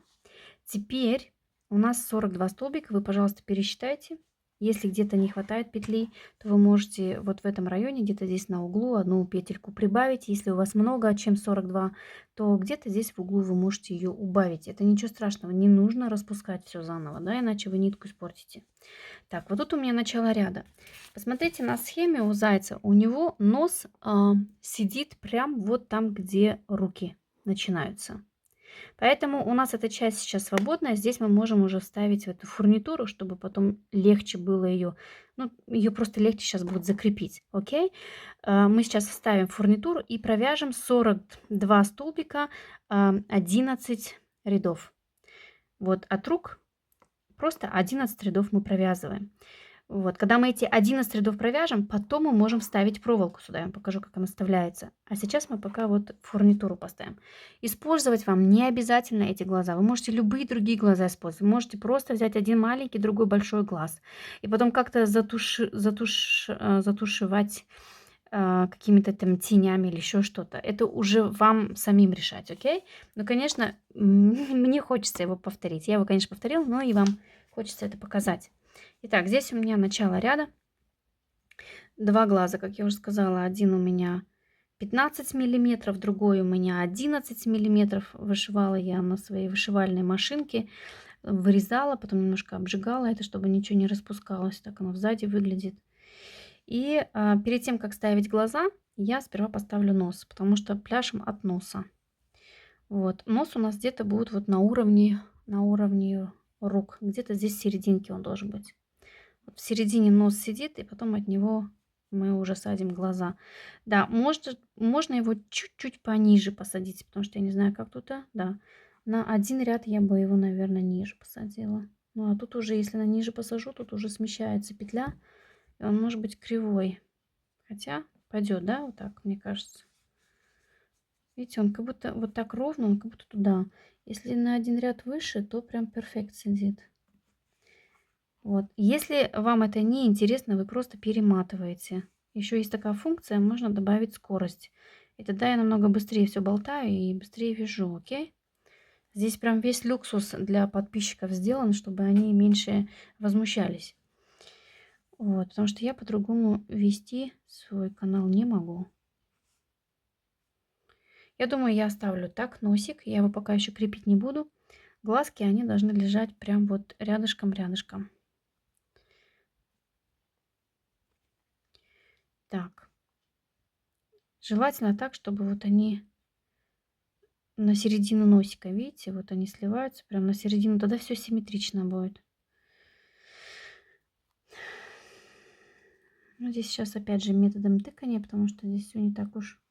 Теперь у нас 42 столбика. Вы, пожалуйста, пересчитайте. Если где-то не хватает петли, то вы можете вот в этом районе, где-то здесь на углу, одну петельку прибавить. Если у вас много, чем 42, то где-то здесь в углу вы можете ее убавить. Это ничего страшного, не нужно распускать все заново, да, иначе вы нитку испортите. Так, вот тут у меня начало ряда. Посмотрите на схеме у зайца. У него нос сидит прям вот там, где руки начинаются. Поэтому у нас эта часть сейчас свободная. Здесь мы можем уже вставить в эту фурнитуру, чтобы потом легче было ее, ну, ее просто легче сейчас будет закрепить. Окей? Мы сейчас вставим фурнитуру и провяжем 42 столбика, 11 рядов. Вот от рук просто 11 рядов мы провязываем. Вот, когда мы эти 11 рядов провяжем, потом мы можем вставить проволоку сюда. Я вам покажу, как она вставляется. А сейчас мы пока вот фурнитуру поставим. Использовать вам не обязательно эти глаза. Вы можете любые другие глаза использовать. Вы можете просто взять один маленький, другой большой глаз. И потом как-то затушевать какими-то там тенями или еще что-то. Это уже вам самим решать, окей? Ну, конечно, мне хочется его повторить. Я его, конечно, повторила, но и вам хочется это показать. Итак, здесь у меня начало ряда. 2 глаза, как я уже сказала. Один у меня 15 миллиметров, другой у меня 11 миллиметров. Вышивала я на своей вышивальной машинке. Вырезала, потом немножко обжигала это, чтобы ничего не распускалось. Так оно сзади выглядит. И перед тем, как ставить глаза, я сперва поставлю нос, потому что пляшем от носа. Вот. Нос у нас где-то будет вот на уровне рук. Где-то здесь в серединке он должен быть. В середине нос сидит, и потом от него мы уже садим глаза. Да, можно его чуть-чуть пониже посадить, потому что я не знаю, как тут. Да, на один ряд я бы его, наверное, ниже посадила. Ну, а тут уже, если на ниже посажу, тут уже смещается петля, и он может быть кривой. Хотя пойдет, да, вот так, мне кажется. Видите, он как будто вот так ровно, он как будто туда. Если на один ряд выше, то прям перфект сидит. Вот. Если вам это не интересно, вы просто перематываете. Еще есть такая функция, можно добавить скорость. И тогда я намного быстрее все болтаю и быстрее вяжу, окей? Здесь прям весь люксус для подписчиков сделан, чтобы они меньше возмущались. Вот, потому что я по-другому вести свой канал не могу. Я думаю, я оставлю так носик. Я его пока еще крепить не буду. Глазки, они должны лежать прям вот рядышком-рядышком. Так. Желательно так, чтобы вот они на середину носика, видите, вот они сливаются прям на середину, тогда все симметрично будет. Ну, здесь сейчас опять же методом тыкания, потому что здесь все не так уж.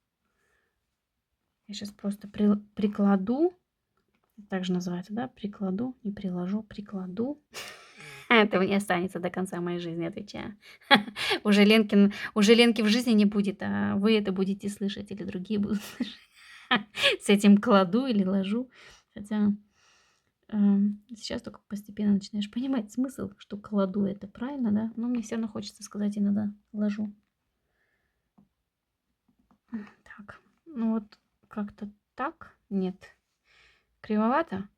Я сейчас просто прикладу, так же называется, да, прикладу, не приложу, прикладу. Это мне останется до конца моей жизни, отвечаю. Уже Ленки в жизни не будет, а вы это будете слышать или другие будут слышать. С этим кладу или ложу. Хотя сейчас только постепенно начинаешь понимать смысл, что кладу это правильно, да? Но мне все равно хочется сказать иногда ложу. Так, ну вот как-то так. Нет. Кривовато.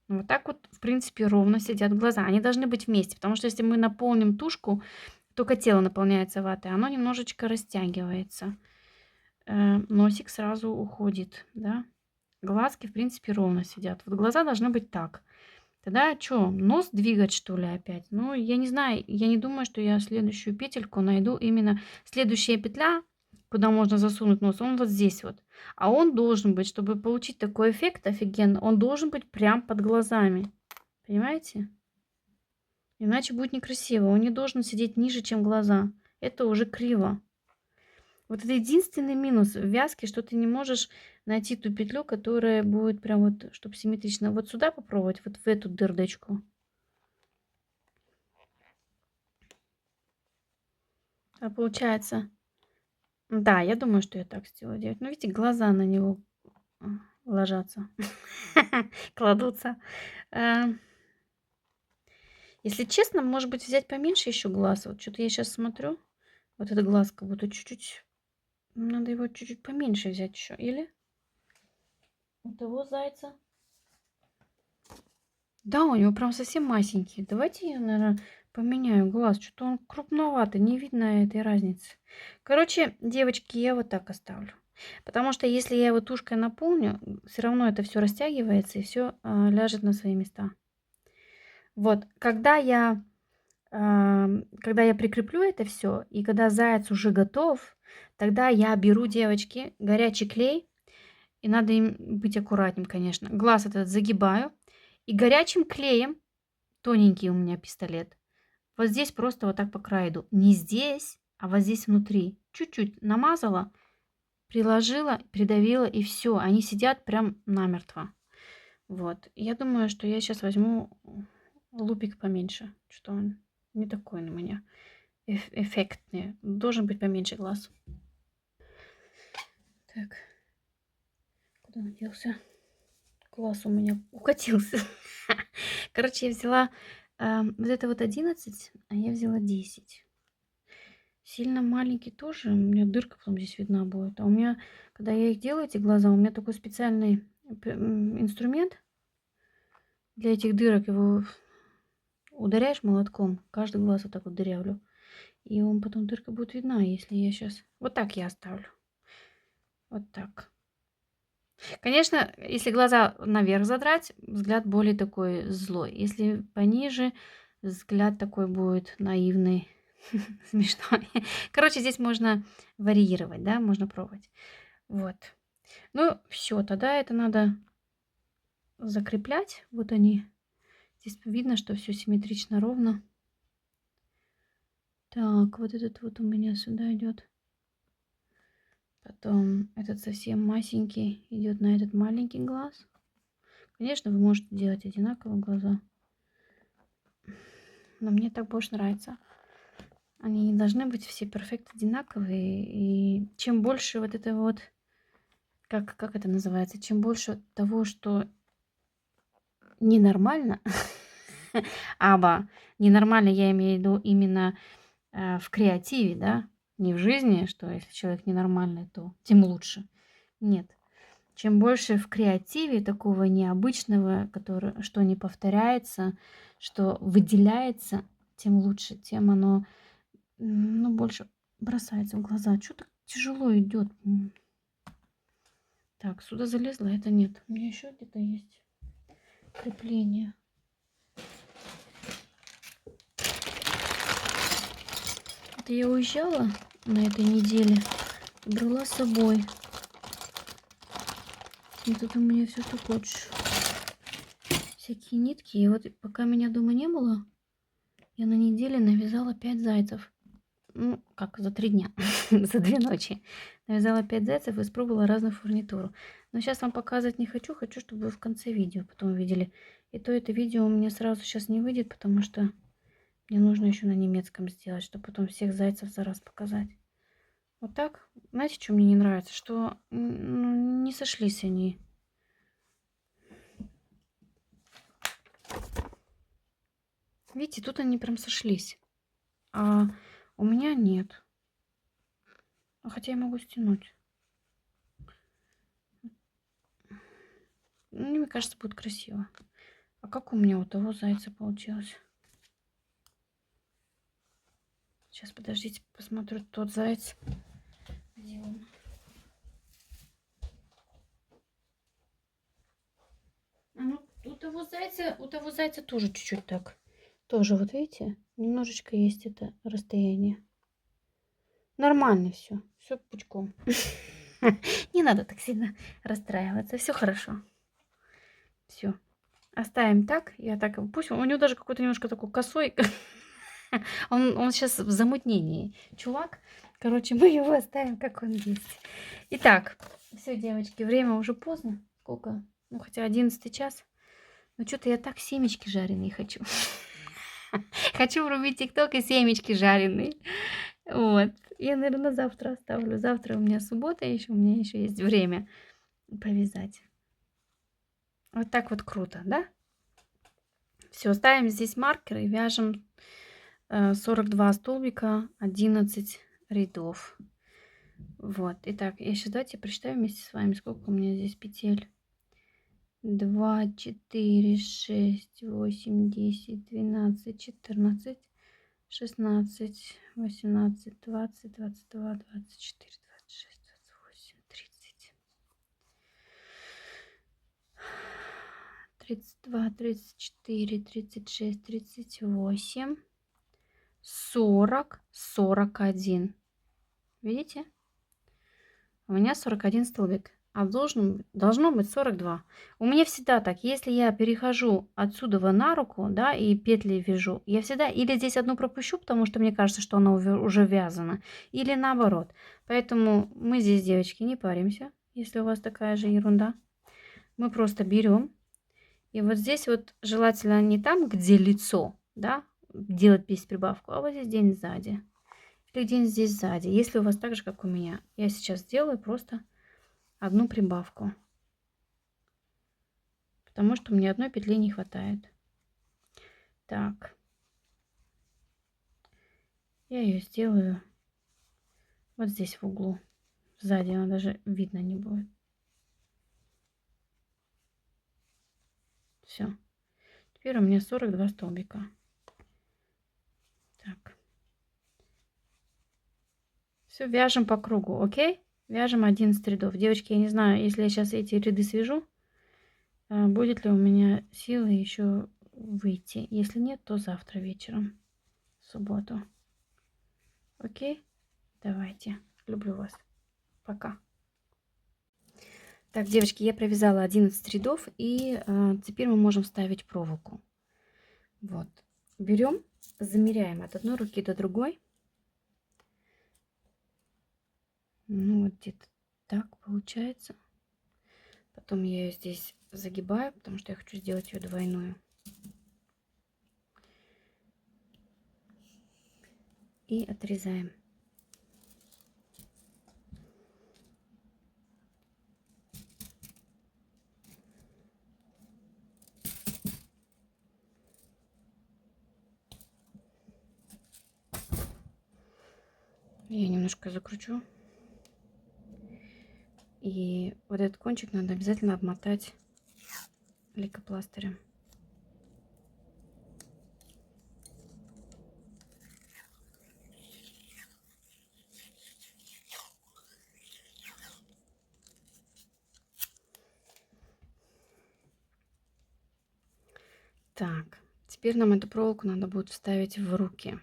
Вот так вот, в принципе, ровно сидят глаза. Они должны быть вместе, потому что если мы наполним тушку, только тело наполняется ватой, оно немножечко растягивается. Носик сразу уходит, да. Глазки, в принципе, ровно сидят. Вот глаза должны быть так. Тогда что, нос двигать, что ли, опять? Ну, я не знаю, я не думаю, что я следующую петельку найду. Именно следующая петля, куда можно засунуть нос, он вот здесь вот. А он должен быть, чтобы получить такой эффект офигенно, он должен быть прям под глазами. Понимаете? Иначе будет некрасиво. Он не должен сидеть ниже, чем глаза. Это уже криво. Вот это единственный минус в вязке, что ты не можешь найти ту петлю, которая будет прям вот, чтобы симметрично. Вот сюда попробовать, вот в эту дырочку. А получается, да, я думаю, что я так сделаю делать. Ну, видите, глаза на него а, ложатся, кладутся. А, Если честно, может быть, взять поменьше еще глаз. Вот что-то я сейчас смотрю, вот этот глаз как будто чуть-чуть, надо его чуть-чуть поменьше взять еще. Или у того зайца. Да, у него прям совсем масенький. Давайте я, наверное, поменяю глаз. Что-то он крупноватый, не видно этой разницы. Короче, девочки, я вот так оставлю. Потому что если я его тушкой наполню, все равно это все растягивается и все ляжет на свои места. Вот, когда я прикреплю это все, и когда заяц уже готов, тогда я беру, девочки, горячий клей, и надо им быть аккуратным, конечно. Глаз этот загибаю, и горячим клеем, тоненький у меня пистолет, вот здесь просто вот так по краю иду. Не здесь, а вот здесь внутри. Чуть-чуть намазала, приложила, придавила, и все. Они сидят прям намертво. Вот. Я думаю, что я сейчас возьму лупик поменьше. Что он не такой на меня эффектный. Должен быть поменьше глаз. Так. Куда он делся? Глаз у меня укатился. Короче, я взяла вот это вот 11, а я взяла 10. Сильно маленький тоже. У меня дырка потом здесь видна будет. А у меня, когда я их делаю, эти глаза, у меня такой специальный инструмент для этих дырок. Его ударяешь молотком, каждый глаз вот так вот дырявлю. И он потом дырка будет видна, если я сейчас... Вот так я оставлю. Вот так. Конечно, если глаза наверх задрать, взгляд более такой злой. Если пониже, взгляд такой будет наивный, смешной. Короче, здесь можно варьировать, да, можно пробовать. Вот. Ну, все, тогда это надо закреплять. Вот они. Здесь видно, что все симметрично, ровно. Так, вот этот вот у меня сюда идет. Потом этот совсем масенький идет на этот маленький глаз. Конечно, вы можете делать одинаковые глаза. Но мне так больше нравится. Они не должны быть все перфект одинаковые. И чем больше вот это вот, как это называется, чем больше того, что ненормально, аба, ненормально я имею в виду именно в креативе, да, не в жизни, что если человек ненормальный, то тем лучше. Нет. Чем больше в креативе такого необычного, что не повторяется, что выделяется, тем лучше, тем оно ну, больше бросается в глаза. Что так тяжело идет. Так, сюда залезла, это нет. У меня еще где-то есть крепление. Это я уезжала на этой неделе, брала с собой. И тут у меня все, что хочешь. Всякие нитки. И вот пока меня дома не было, я на неделе навязала 5 зайцев. Ну, как, за 3 дня, за 2 ночи. Навязала 5 зайцев и испробовала разную фурнитуру. Но сейчас вам показывать не хочу. Хочу, чтобы вы в конце видео потом увидели. И то это видео у меня сразу сейчас не выйдет, потому что мне нужно еще на немецком сделать, чтобы потом всех зайцев за раз показать. Вот так. Знаете, что мне не нравится? Что ну, не сошлись они. Видите, тут они прям сошлись. А у меня нет. Хотя я могу стянуть. Ну, мне кажется, будет красиво. А как у меня у того зайца получилось? Сейчас, подождите, посмотрю тот заяц. Где он? Ну, у того зайца тоже чуть-чуть так. Тоже, вот видите, немножечко есть это расстояние. Нормально все. Все пучком. Не надо так сильно расстраиваться. Все хорошо. Все. Оставим так. Я так. Пусть у него даже какой-то немножко такой косой. Он сейчас в замутнении. Чувак, короче, мы его оставим, как он есть. Итак, все, девочки, время уже поздно. Сколько? Ну, хотя 11 час. Но что-то я так семечки жареные хочу. Хочу врубить тикток и семечки жареные. Вот. Я, наверное, завтра оставлю. Завтра у меня суббота еще, у меня еще есть время повязать. Вот так вот круто, да? Все, ставим здесь маркер и вяжем 42 столбика, 11 рядов. Вот. Итак, я сейчас давайте прочитаю вместе с вами, сколько у меня здесь петель. 2, 4, 6, 8, 10, 12, 14, 16, 18, 20, 22, 24, 26, 28, 30. 32, 34, 36, 38, 40, 41. Видите? У меня 41 столбик, а должно быть 42. У меня всегда так, если я перехожу отсюда на руку, да, и петли вяжу, я всегда или здесь одну пропущу, потому что мне кажется, что она уже вязана, или наоборот. Поэтому мы здесь, девочки, не паримся, если у вас такая же ерунда. Мы просто берем, и вот здесь вот желательно не там, где лицо, да, делать без прибавку, а вот здесь где-нибудь сзади. Или где-нибудь здесь сзади. Если у вас так же, как у меня, я сейчас делаю просто одну прибавку, потому что мне одной петли не хватает. Так, я ее сделаю вот здесь в углу. Сзади она даже видно не будет. Все. Теперь у меня 42 столбика. Так. Все, вяжем по кругу, окей? Вяжем 11 рядов. Девочки, я не знаю, если я сейчас эти ряды свяжу, будет ли у меня силы еще выйти. Если нет, то завтра вечером, в субботу. Окей? Давайте. Люблю вас. Пока. Так, девочки, я провязала 11 рядов, и теперь мы можем вставить проволоку. Вот. Берем, замеряем от одной руки до другой. Ну, вот где-то так получается. Потом я ее здесь загибаю, потому что я хочу сделать ее двойную. И отрезаем. Я немножко закручу. И вот этот кончик надо обязательно обмотать лейкопластырем. Так, теперь нам эту проволоку надо будет вставить в руки.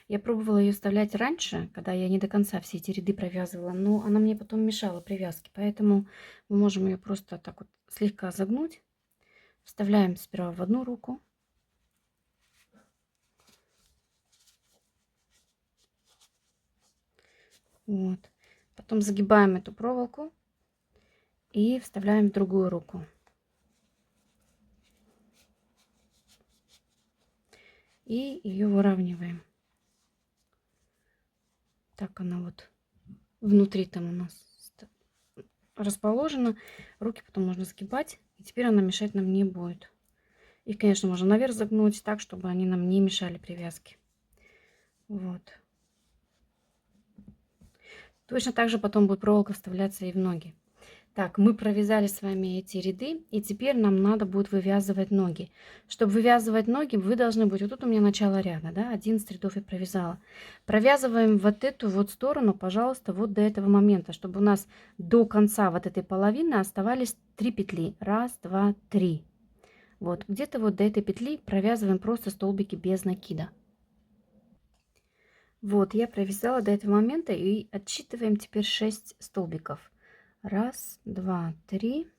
Я пробовала ее вставлять раньше, когда я не до конца все эти ряды провязывала, но она мне потом мешала привязке, поэтому мы можем ее просто так вот слегка загнуть. Вставляем сперва в одну руку. Вот. Потом загибаем эту проволоку и вставляем в другую руку. И ее выравниваем. Так она вот внутри там у нас расположена. Руки потом можно сгибать. И теперь она мешать нам не будет. И, конечно, можно наверх загнуть так, чтобы они нам не мешали привязке. Вот. Точно так же потом будет проволока вставляться и в ноги. Так, мы провязали с вами эти ряды, и теперь нам надо будет вывязывать ноги. Чтобы вывязывать ноги, вы должны быть... Вот тут у меня начало ряда, да, 11 рядов я провязала. Провязываем вот эту вот сторону, пожалуйста, вот до этого момента, чтобы у нас до конца вот этой половины оставались 3 петли. Раз, два, три. Вот, где-то вот до этой петли провязываем просто столбики без накида. Вот, я провязала до этого момента и отсчитываем теперь 6 столбиков. Раз, два, три.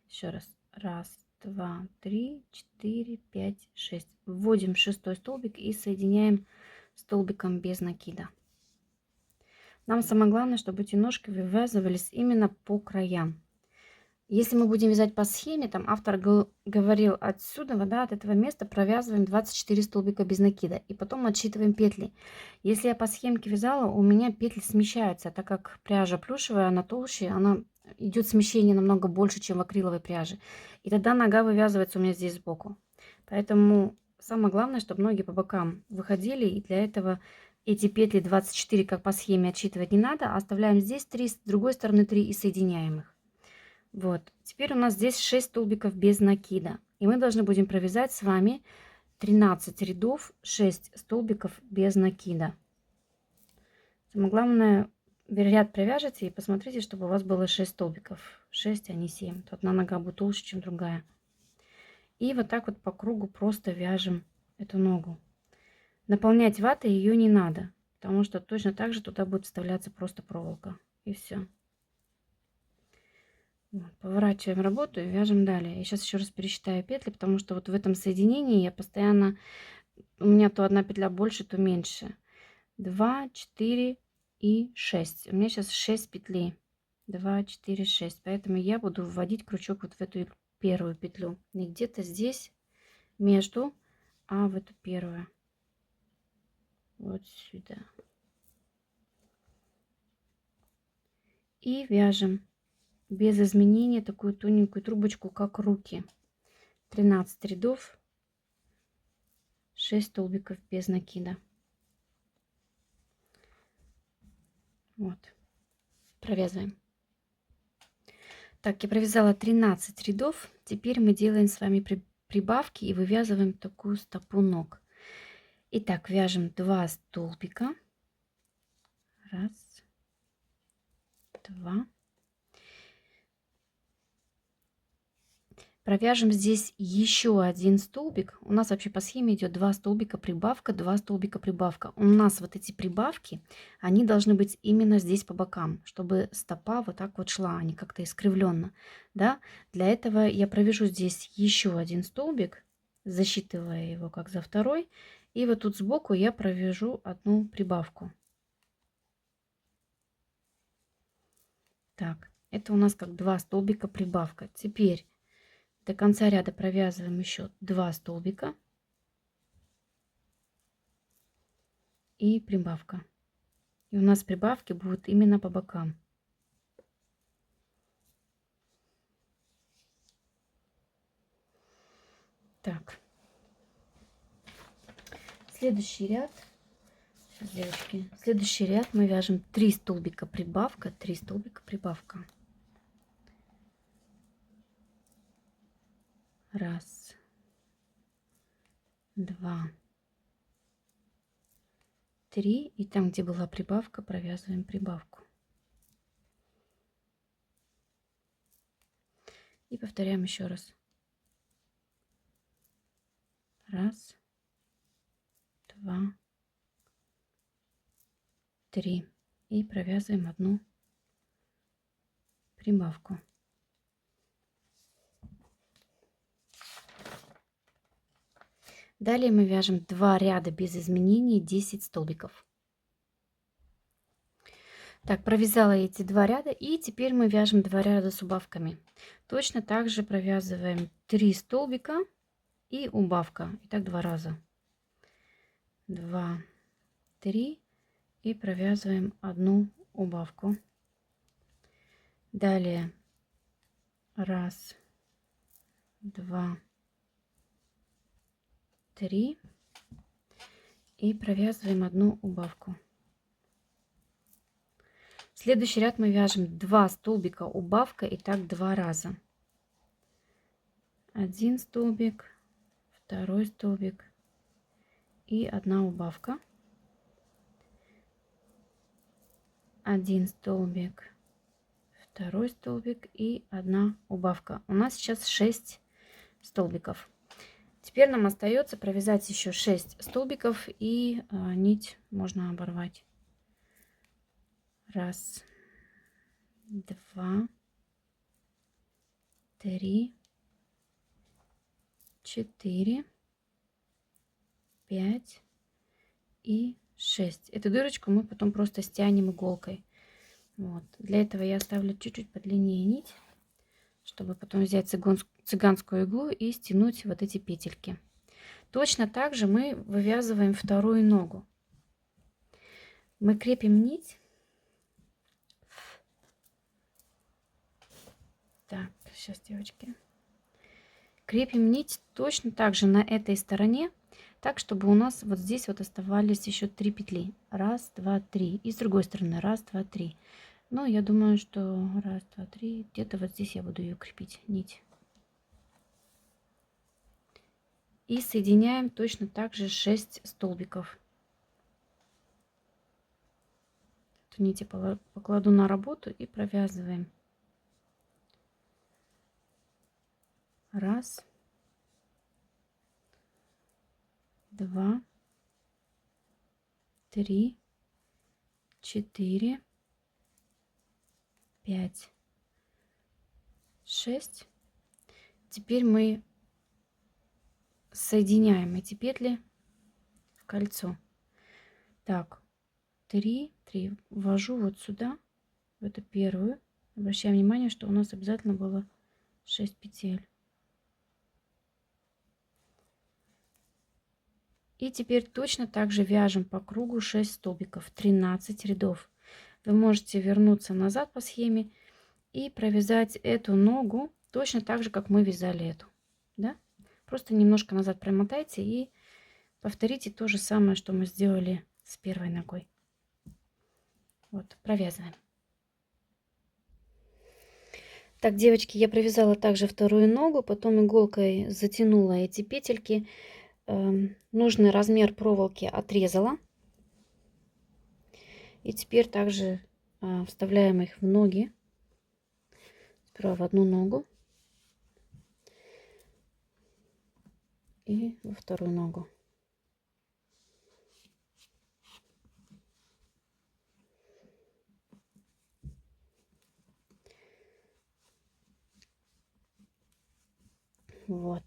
Еще раз. Раз, два, три, четыре, пять, шесть. Вводим шестой столбик и соединяем столбиком без накида. Нам самое главное, чтобы эти ножки вывязывались именно по краям. Если мы будем вязать по схеме, там автор говорил отсюда, да, от этого места провязываем 24 столбика без накида. И потом отсчитываем петли. Если я по схемке вязала, у меня петли смещаются, так как пряжа плюшевая, она толще, она идет смещение намного больше, чем в акриловой пряже. И тогда нога вывязывается у меня здесь сбоку. Поэтому самое главное, чтобы ноги по бокам выходили. И для этого эти петли 24, как по схеме, отсчитывать не надо. Оставляем здесь 3, с другой стороны 3 и соединяем их. Вот, теперь у нас здесь 6 столбиков без накида. И мы должны будем провязать с вами 13 рядов, 6 столбиков без накида. Самое главное, ряд провяжите и посмотрите, чтобы у вас было 6 столбиков. 6, а не 7. То одна нога будет толще, чем другая. И вот так вот по кругу просто вяжем эту ногу. Наполнять ватой ее не надо, потому что точно так же туда будет вставляться просто проволока. И все. Поворачиваем работу и вяжем далее. Я сейчас еще раз пересчитаю петли, потому что вот в этом соединении я постоянно, у меня то одна петля больше, то меньше. 2, 4 и 6. У меня сейчас 6 петлей. 2, 4, 6. Поэтому я буду вводить крючок вот в эту первую петлю. Не где-то здесь между, а в эту первую. Вот сюда. И вяжем без изменения такую тоненькую трубочку, как руки. 13 рядов, 6 столбиков без накида. Вот, провязываем. Так, я провязала 13 рядов. Теперь мы делаем с вами прибавки и вывязываем такую стопу ног. Итак, вяжем 2 столбика. Раз, два. Провяжем здесь еще один столбик. У нас вообще по схеме идет 2 столбика прибавка, 2 столбика прибавка. У нас вот эти прибавки, они должны быть именно здесь по бокам, чтобы стопа вот так вот шла, а не как-то искривленно. Да? Для этого я провяжу здесь еще один столбик, засчитывая его как за второй. И вот тут сбоку я провяжу одну прибавку. Так, это у нас как 2 столбика прибавка. Теперь до конца ряда провязываем еще 2 столбика и прибавка. И у нас прибавки будут именно по бокам. Так, следующий ряд, сейчас, девочки, следующий ряд мы вяжем 3 столбика прибавка, 3 столбика прибавка. Раз, два, три. И там, где была прибавка, провязываем прибавку. И повторяем еще раз. Раз, два, три. И провязываем одну прибавку. Далее мы вяжем 2 ряда без изменений, 10 столбиков. Так, провязала эти 2 ряда, и теперь мы вяжем 2 ряда с убавками. Точно так же провязываем 3 столбика и убавка. Итак, 2 раза. 2, 3 и провязываем одну убавку. Далее 1, 2, 3 и провязываем одну убавку. Следующий ряд мы вяжем 2 столбика убавка, и так 2 раза. 1 столбик, 2 столбик и 1 убавка. 1 столбик, 2 столбик и 1 убавка. У нас сейчас 6 столбиков. Теперь нам остается провязать еще 6 столбиков, и нить можно оборвать. 1, 2, 3, 4, 5 и 6. Эту дырочку мы потом просто стянем иголкой. Вот. Для этого я оставлю чуть-чуть подлиннее нить, чтобы потом взять цыганскую иглу и стянуть вот эти петельки. Точно так же мы вывязываем вторую ногу. Мы крепим нить. Так, сейчас, девочки. Крепим нить точно так же на этой стороне, так, чтобы у нас вот здесь вот оставались еще 3 петли. Раз, два, три. И с другой стороны. Раз, два, три. Ну, я думаю, что раз, два, три. Где-то вот здесь я буду ее крепить, нить. И соединяем точно так же 6 столбиков. Эту нить я покладу на работу и провязываем. Раз, два, три, 4, 5, 6. Теперь мы соединяем эти петли в кольцо. Так, 3 ввожу вот сюда, в эту первую. Обращаем внимание, что у нас обязательно было 6 петель. И теперь точно так же вяжем по кругу 6 столбиков, 13 рядов. Вы можете вернуться назад по схеме и провязать эту ногу точно так же, как мы вязали эту. Да? Просто немножко назад промотайте и повторите то же самое, что мы сделали с первой ногой. Вот, провязываем. Так, девочки, я провязала также вторую ногу, потом иголкой затянула эти петельки. Нужный размер проволоки отрезала. И теперь также вставляем их в ноги. Сперва в одну ногу и во вторую ногу. Вот.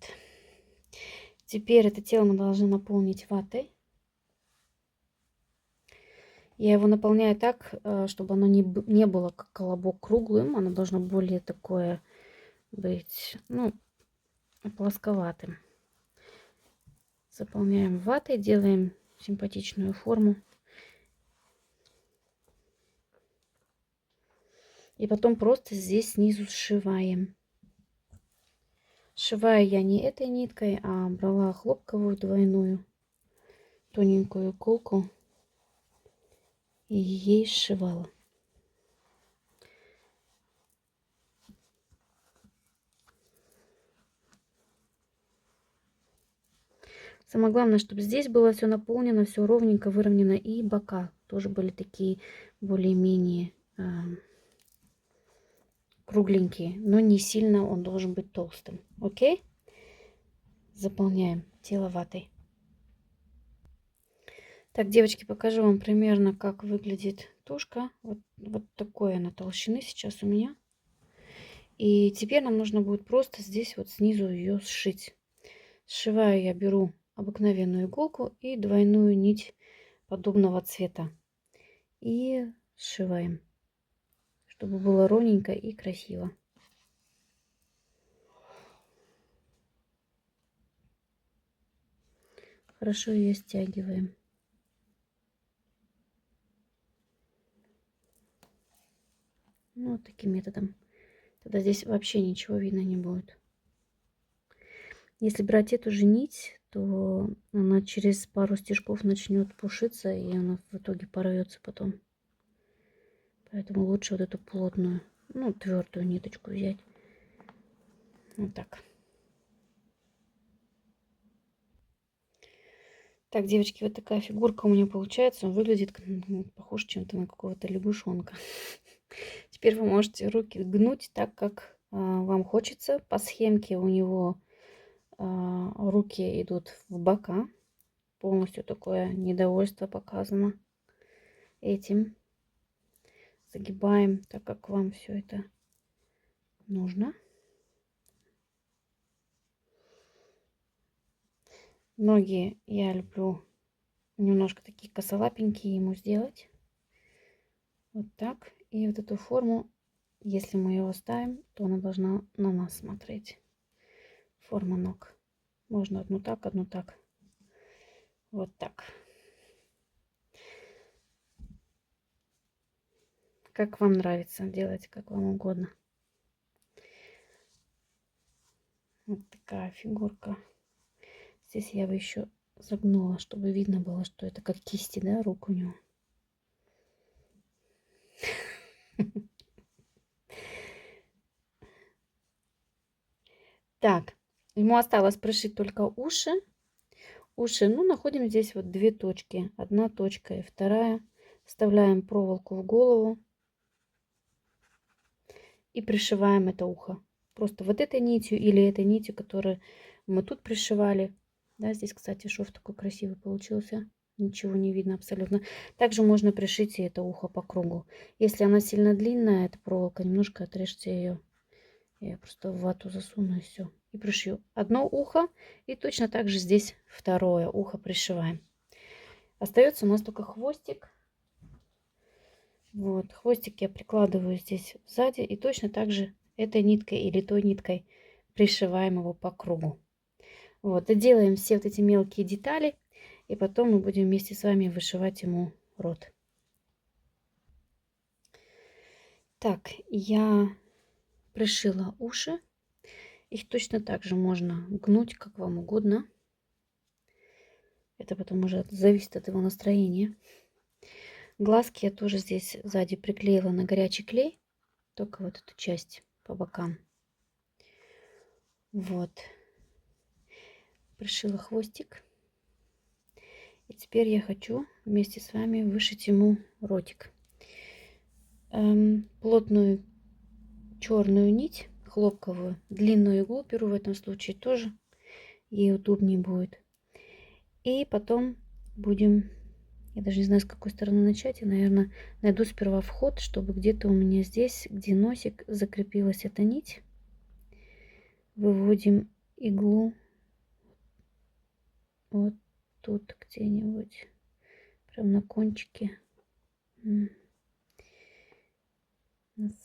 Теперь это тело мы должны наполнить ватой. Я его наполняю так, чтобы оно не было как колобок круглым. Оно должно более такое быть, ну, плосковатым. Заполняем ватой, делаем симпатичную форму. И потом просто здесь снизу сшиваем. Сшиваю я не этой ниткой, а брала хлопковую двойную, тоненькую иголку и ей сшивала. Самое главное, чтобы здесь было все наполнено, все ровненько, выровнено. И бока тоже были такие более-менее кругленькие. Но не сильно он должен быть толстым. Окей? Заполняем тело ватой. Так, девочки, покажу вам примерно, как выглядит тушка. Вот такой она толщины сейчас у меня. И теперь нам нужно будет просто здесь вот снизу ее сшить. Сшиваю я, беру обыкновенную иголку и двойную нить подобного цвета. И сшиваем, чтобы было ровненько и красиво. Хорошо ее стягиваем. Ну, вот таким методом. Тогда здесь вообще ничего видно не будет. Если брать эту же нить, то она через пару стежков начнет пушиться, и она в итоге порвется потом. Поэтому лучше вот эту плотную, ну, твердую ниточку взять. Вот так. Так, девочки, вот такая фигурка у меня получается. Он выглядит похож чем-то на какого-то лягушонка. Теперь вы можете руки гнуть так, как вам хочется. По схемке у него руки идут в бока. Полностью такое недовольство показано этим. Загибаем так, как вам все это нужно. Ноги я люблю немножко такие косолапенькие ему сделать. Вот так. И вот эту форму, если мы ее ставим, то она должна на нас смотреть. Форма ног. Можно одну так, одну так. Вот так. Как вам нравится, делать как вам угодно. Вот такая фигурка. Здесь я бы еще загнула, чтобы видно было, что это как кисти, да, рук у него. Так, ему осталось пришить только уши. Уши, ну, находим здесь вот две точки. Одна точка и вторая. Вставляем проволоку в голову и пришиваем это ухо. Просто вот этой нитью или этой нитью, которую мы тут пришивали. Да, здесь, кстати, шов такой красивый получился. Ничего не видно абсолютно. Также можно пришить и это ухо по кругу. Если она сильно длинная, эта проволока, немножко отрежьте ее. Я просто в вату засуну и все. И пришью одно ухо. И точно так же здесь второе ухо пришиваем. Остается у нас только хвостик. Вот, хвостик я прикладываю здесь сзади. И точно так же этой ниткой или той ниткой пришиваем его по кругу. Вот, доделаем все вот эти мелкие детали. И потом мы будем вместе с вами вышивать ему рот. Так, я пришила уши. Их точно так же можно гнуть, как вам угодно. Это потом уже зависит от его настроения. Глазки я тоже здесь сзади приклеила на горячий клей. Только вот эту часть по бокам. Вот. Пришила хвостик. И теперь я хочу вместе с вами вышить ему ротик. Плотную черную нить, хлопковую, длинную иглу беру в этом случае тоже. Ей удобнее будет. И потом будем... Я даже не знаю, с какой стороны начать. Я, наверное, найду сперва вход, чтобы где-то у меня здесь, где носик, закрепилась эта нить. Выводим иглу вот тут где-нибудь. Прям на кончике. На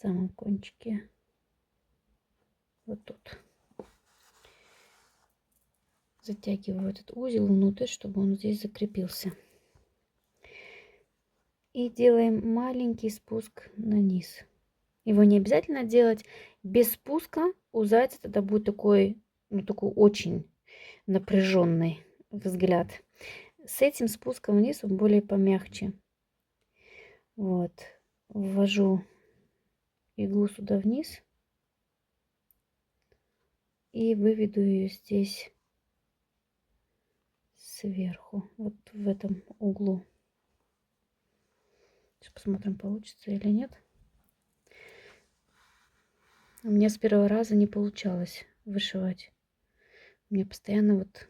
самом кончике. Вот тут. Затягиваю этот узел внутрь, чтобы он здесь закрепился. И делаем маленький спуск на низ. Его не обязательно делать без спуска. У зайца тогда будет такой, ну, такой очень напряженный взгляд. С этим спуском вниз он более помягче. Вот. Ввожу иглу сюда вниз. И выведу ее здесь сверху. Вот в этом углу. Сейчас посмотрим, получится или нет. У меня с первого раза не получалось вышивать. У меня постоянно вот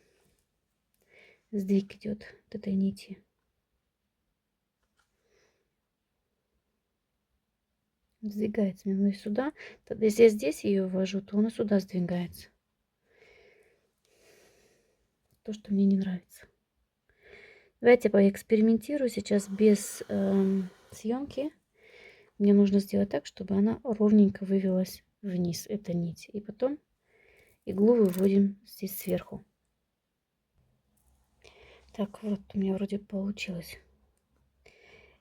сдвиг идет от этой нити. Сдвигается мне и сюда. Тогда если я здесь ее ввожу, то она сюда сдвигается. То, что мне не нравится. Давайте поэкспериментирую сейчас без съемки. Мне нужно сделать так, чтобы она ровненько вывелась вниз, эта нить. И потом иглу выводим здесь сверху. Так, вот у меня вроде получилось.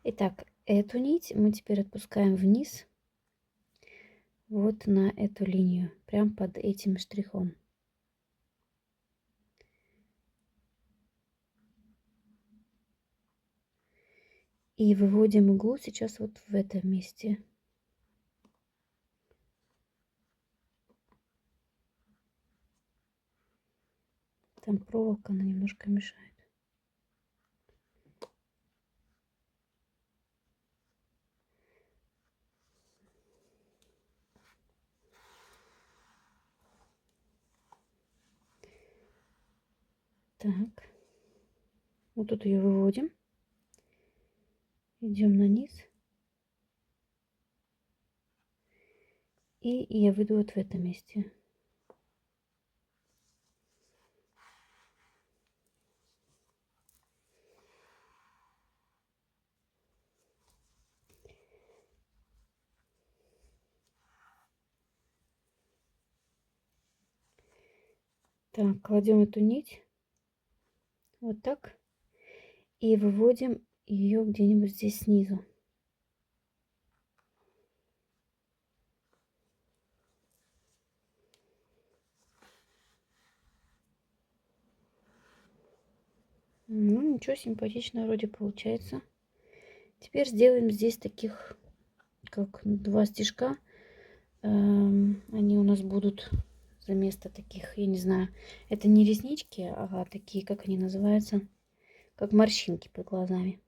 Итак, эту нить мы теперь отпускаем вниз. Вот на эту линию. Прям под этим штрихом. И выводим иглу сейчас вот в этом месте. Там проволока, она немножко мешает. Так. Вот тут ее выводим. Идем на низ. И я выйду вот в этом месте. Так, кладем эту нить вот так и выводим ее где-нибудь здесь снизу. Ну, ничего, симпатично вроде получается. Теперь сделаем здесь таких, как 2 стежка. Они у нас будут за место таких, я не знаю, это не реснички, а такие, как они называются, как морщинки под глазами.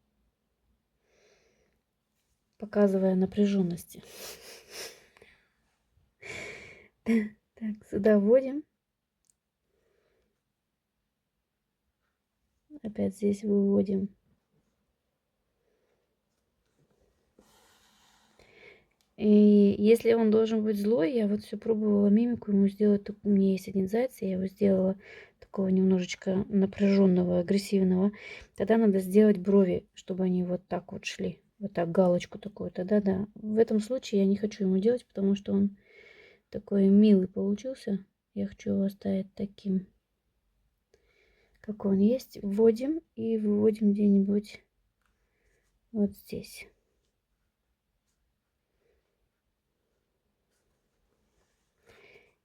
Показывая напряженности. Так, сюда вводим. Опять здесь выводим. И если он должен быть злой, я вот все пробовала мимику ему сделать. У меня есть один заяц, я его сделала такого немножечко напряженного, агрессивного. Тогда надо сделать брови, чтобы они вот так вот шли. Вот так, галочку такую. Тогда да. В этом случае я не хочу ему делать, потому что он такой милый получился. Я хочу его оставить таким, как он есть. Вводим и выводим где-нибудь вот здесь.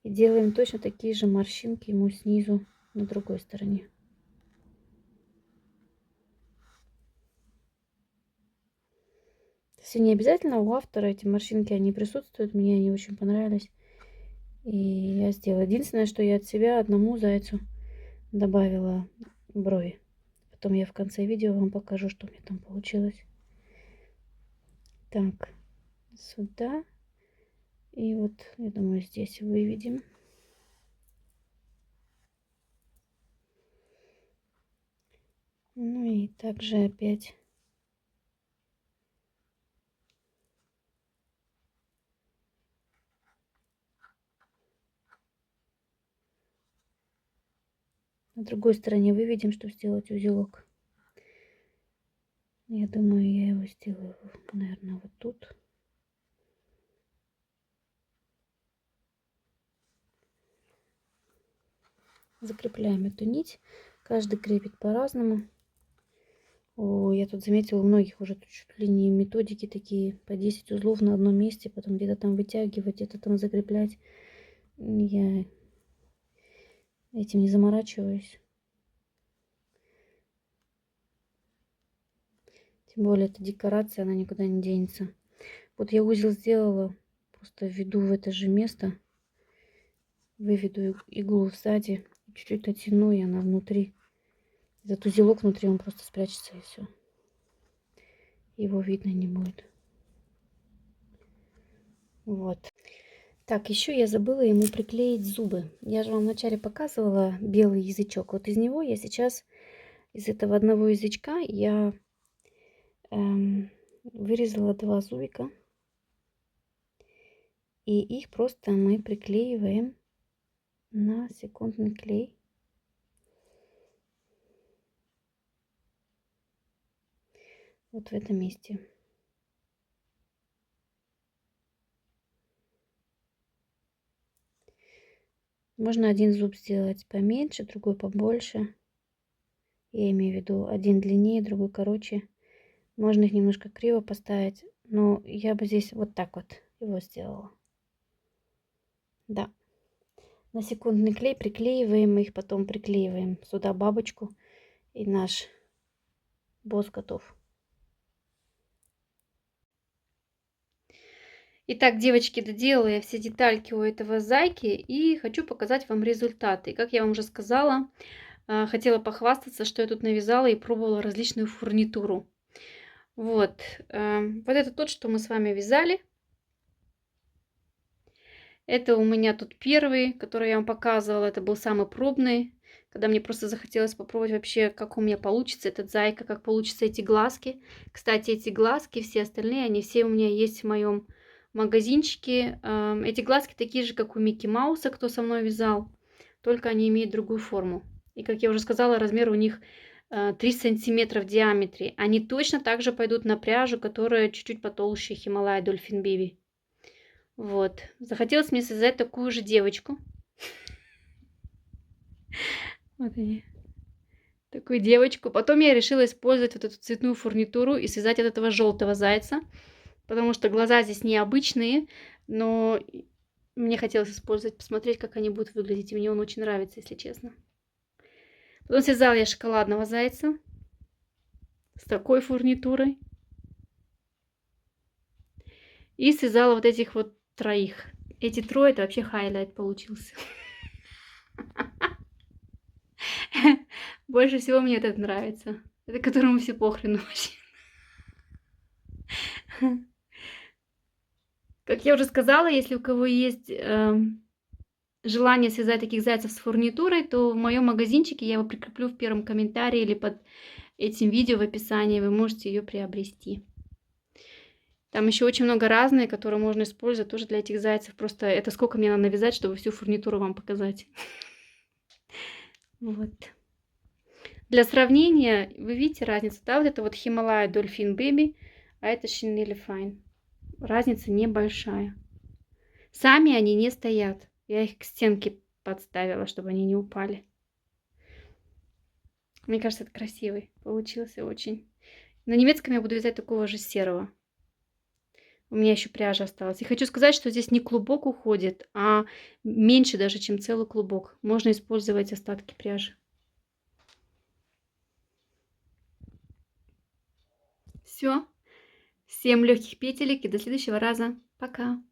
И делаем точно такие же морщинки ему снизу на другой стороне. Все не обязательно у автора эти морщинки, они присутствуют. Мне они очень понравились. И я сделала. Единственное, что я от себя одному зайцу добавила брови. Потом я в конце видео вам покажу, что у меня там получилось. Так, сюда. И вот, я думаю, здесь выведем. Ну и также опять на другой стороне выведем, чтобы сделать узелок. Я думаю, я его сделаю, наверное, вот тут. Закрепляем эту нить. Каждый крепит по-разному. О, я тут заметила, у многих уже чуть ли не методики такие, по 10 узлов на одном месте, потом где-то там вытягивать, где-то там закреплять. Я этим не заморачиваюсь. Тем более, это декорация, она никуда не денется. Вот я узел сделала, просто введу в это же место, выведу иглу сзади, чуть-чуть натяну, и она внутри. Этот узелок внутри, он просто спрячется, и все. Его видно не будет. Вот. Так, еще я забыла ему приклеить зубы. Я же вам вначале показывала белый язычок. Вот из него я сейчас, из этого одного язычка, я вырезала 2 зубика. И их просто мы приклеиваем на секундный клей. Вот в этом месте. Можно один зуб сделать поменьше, другой побольше. Я имею в виду один длиннее, другой короче. Можно их немножко криво поставить, но я бы здесь вот так вот его сделала. Да. На секундный клей приклеиваем их, потом приклеиваем сюда бабочку, и наш босс готов. Итак, девочки, доделала я все детальки у этого зайки и хочу показать вам результаты. Как я вам уже сказала, хотела похвастаться, что я тут навязала и пробовала различную фурнитуру. Вот, вот это тот, что мы с вами вязали. Это у меня тут первый, который я вам показывала. Это был самый пробный, когда мне просто захотелось попробовать вообще, как у меня получится этот зайка, как получится эти глазки. Кстати, эти глазки, все остальные, они все у меня есть в моем магазинчике. Эти глазки такие же, как у Микки Мауса, кто со мной вязал, только они имеют другую форму. И, как я уже сказала, размер у них 3 сантиметра в диаметре. Они точно так же пойдут на пряжу, которая чуть-чуть потолще Хималая Dolphin Baby. Вот. Захотелось мне создать такую же девочку. Вот они. Такую девочку. Потом я решила использовать вот эту цветную фурнитуру и связать от этого желтого зайца, потому что глаза здесь необычные, но мне хотелось использовать, посмотреть, как они будут выглядеть. И мне он очень нравится, если честно. Потом связала я шоколадного зайца с такой фурнитурой. И связала вот этих вот троих. Эти трое, это вообще хайлайт получился. Больше всего мне этот нравится. Это которому все похрену вообще. Как я уже сказала, если у кого есть желание связать таких зайцев с фурнитурой, то в моем магазинчике я его прикреплю в первом комментарии или под этим видео в описании. Вы можете ее приобрести. Там еще очень много разные, которые можно использовать тоже для этих зайцев. Просто это сколько мне надо навязать, чтобы всю фурнитуру вам показать. Вот. Для сравнения, вы видите разницу, да? Вот это вот Himalaya Dolphin Baby, а это Chanel Fine. Разница небольшая. Сами они не стоят. Я их к стенке подставила, чтобы они не упали. Мне кажется, это красивый получился очень. На немецком я буду вязать такого же серого. У меня еще пряжа осталась. И хочу сказать, что здесь не клубок уходит, а меньше даже, чем целый клубок. Можно использовать остатки пряжи. Все. Всем легких петелек и до следующего раза. Пока.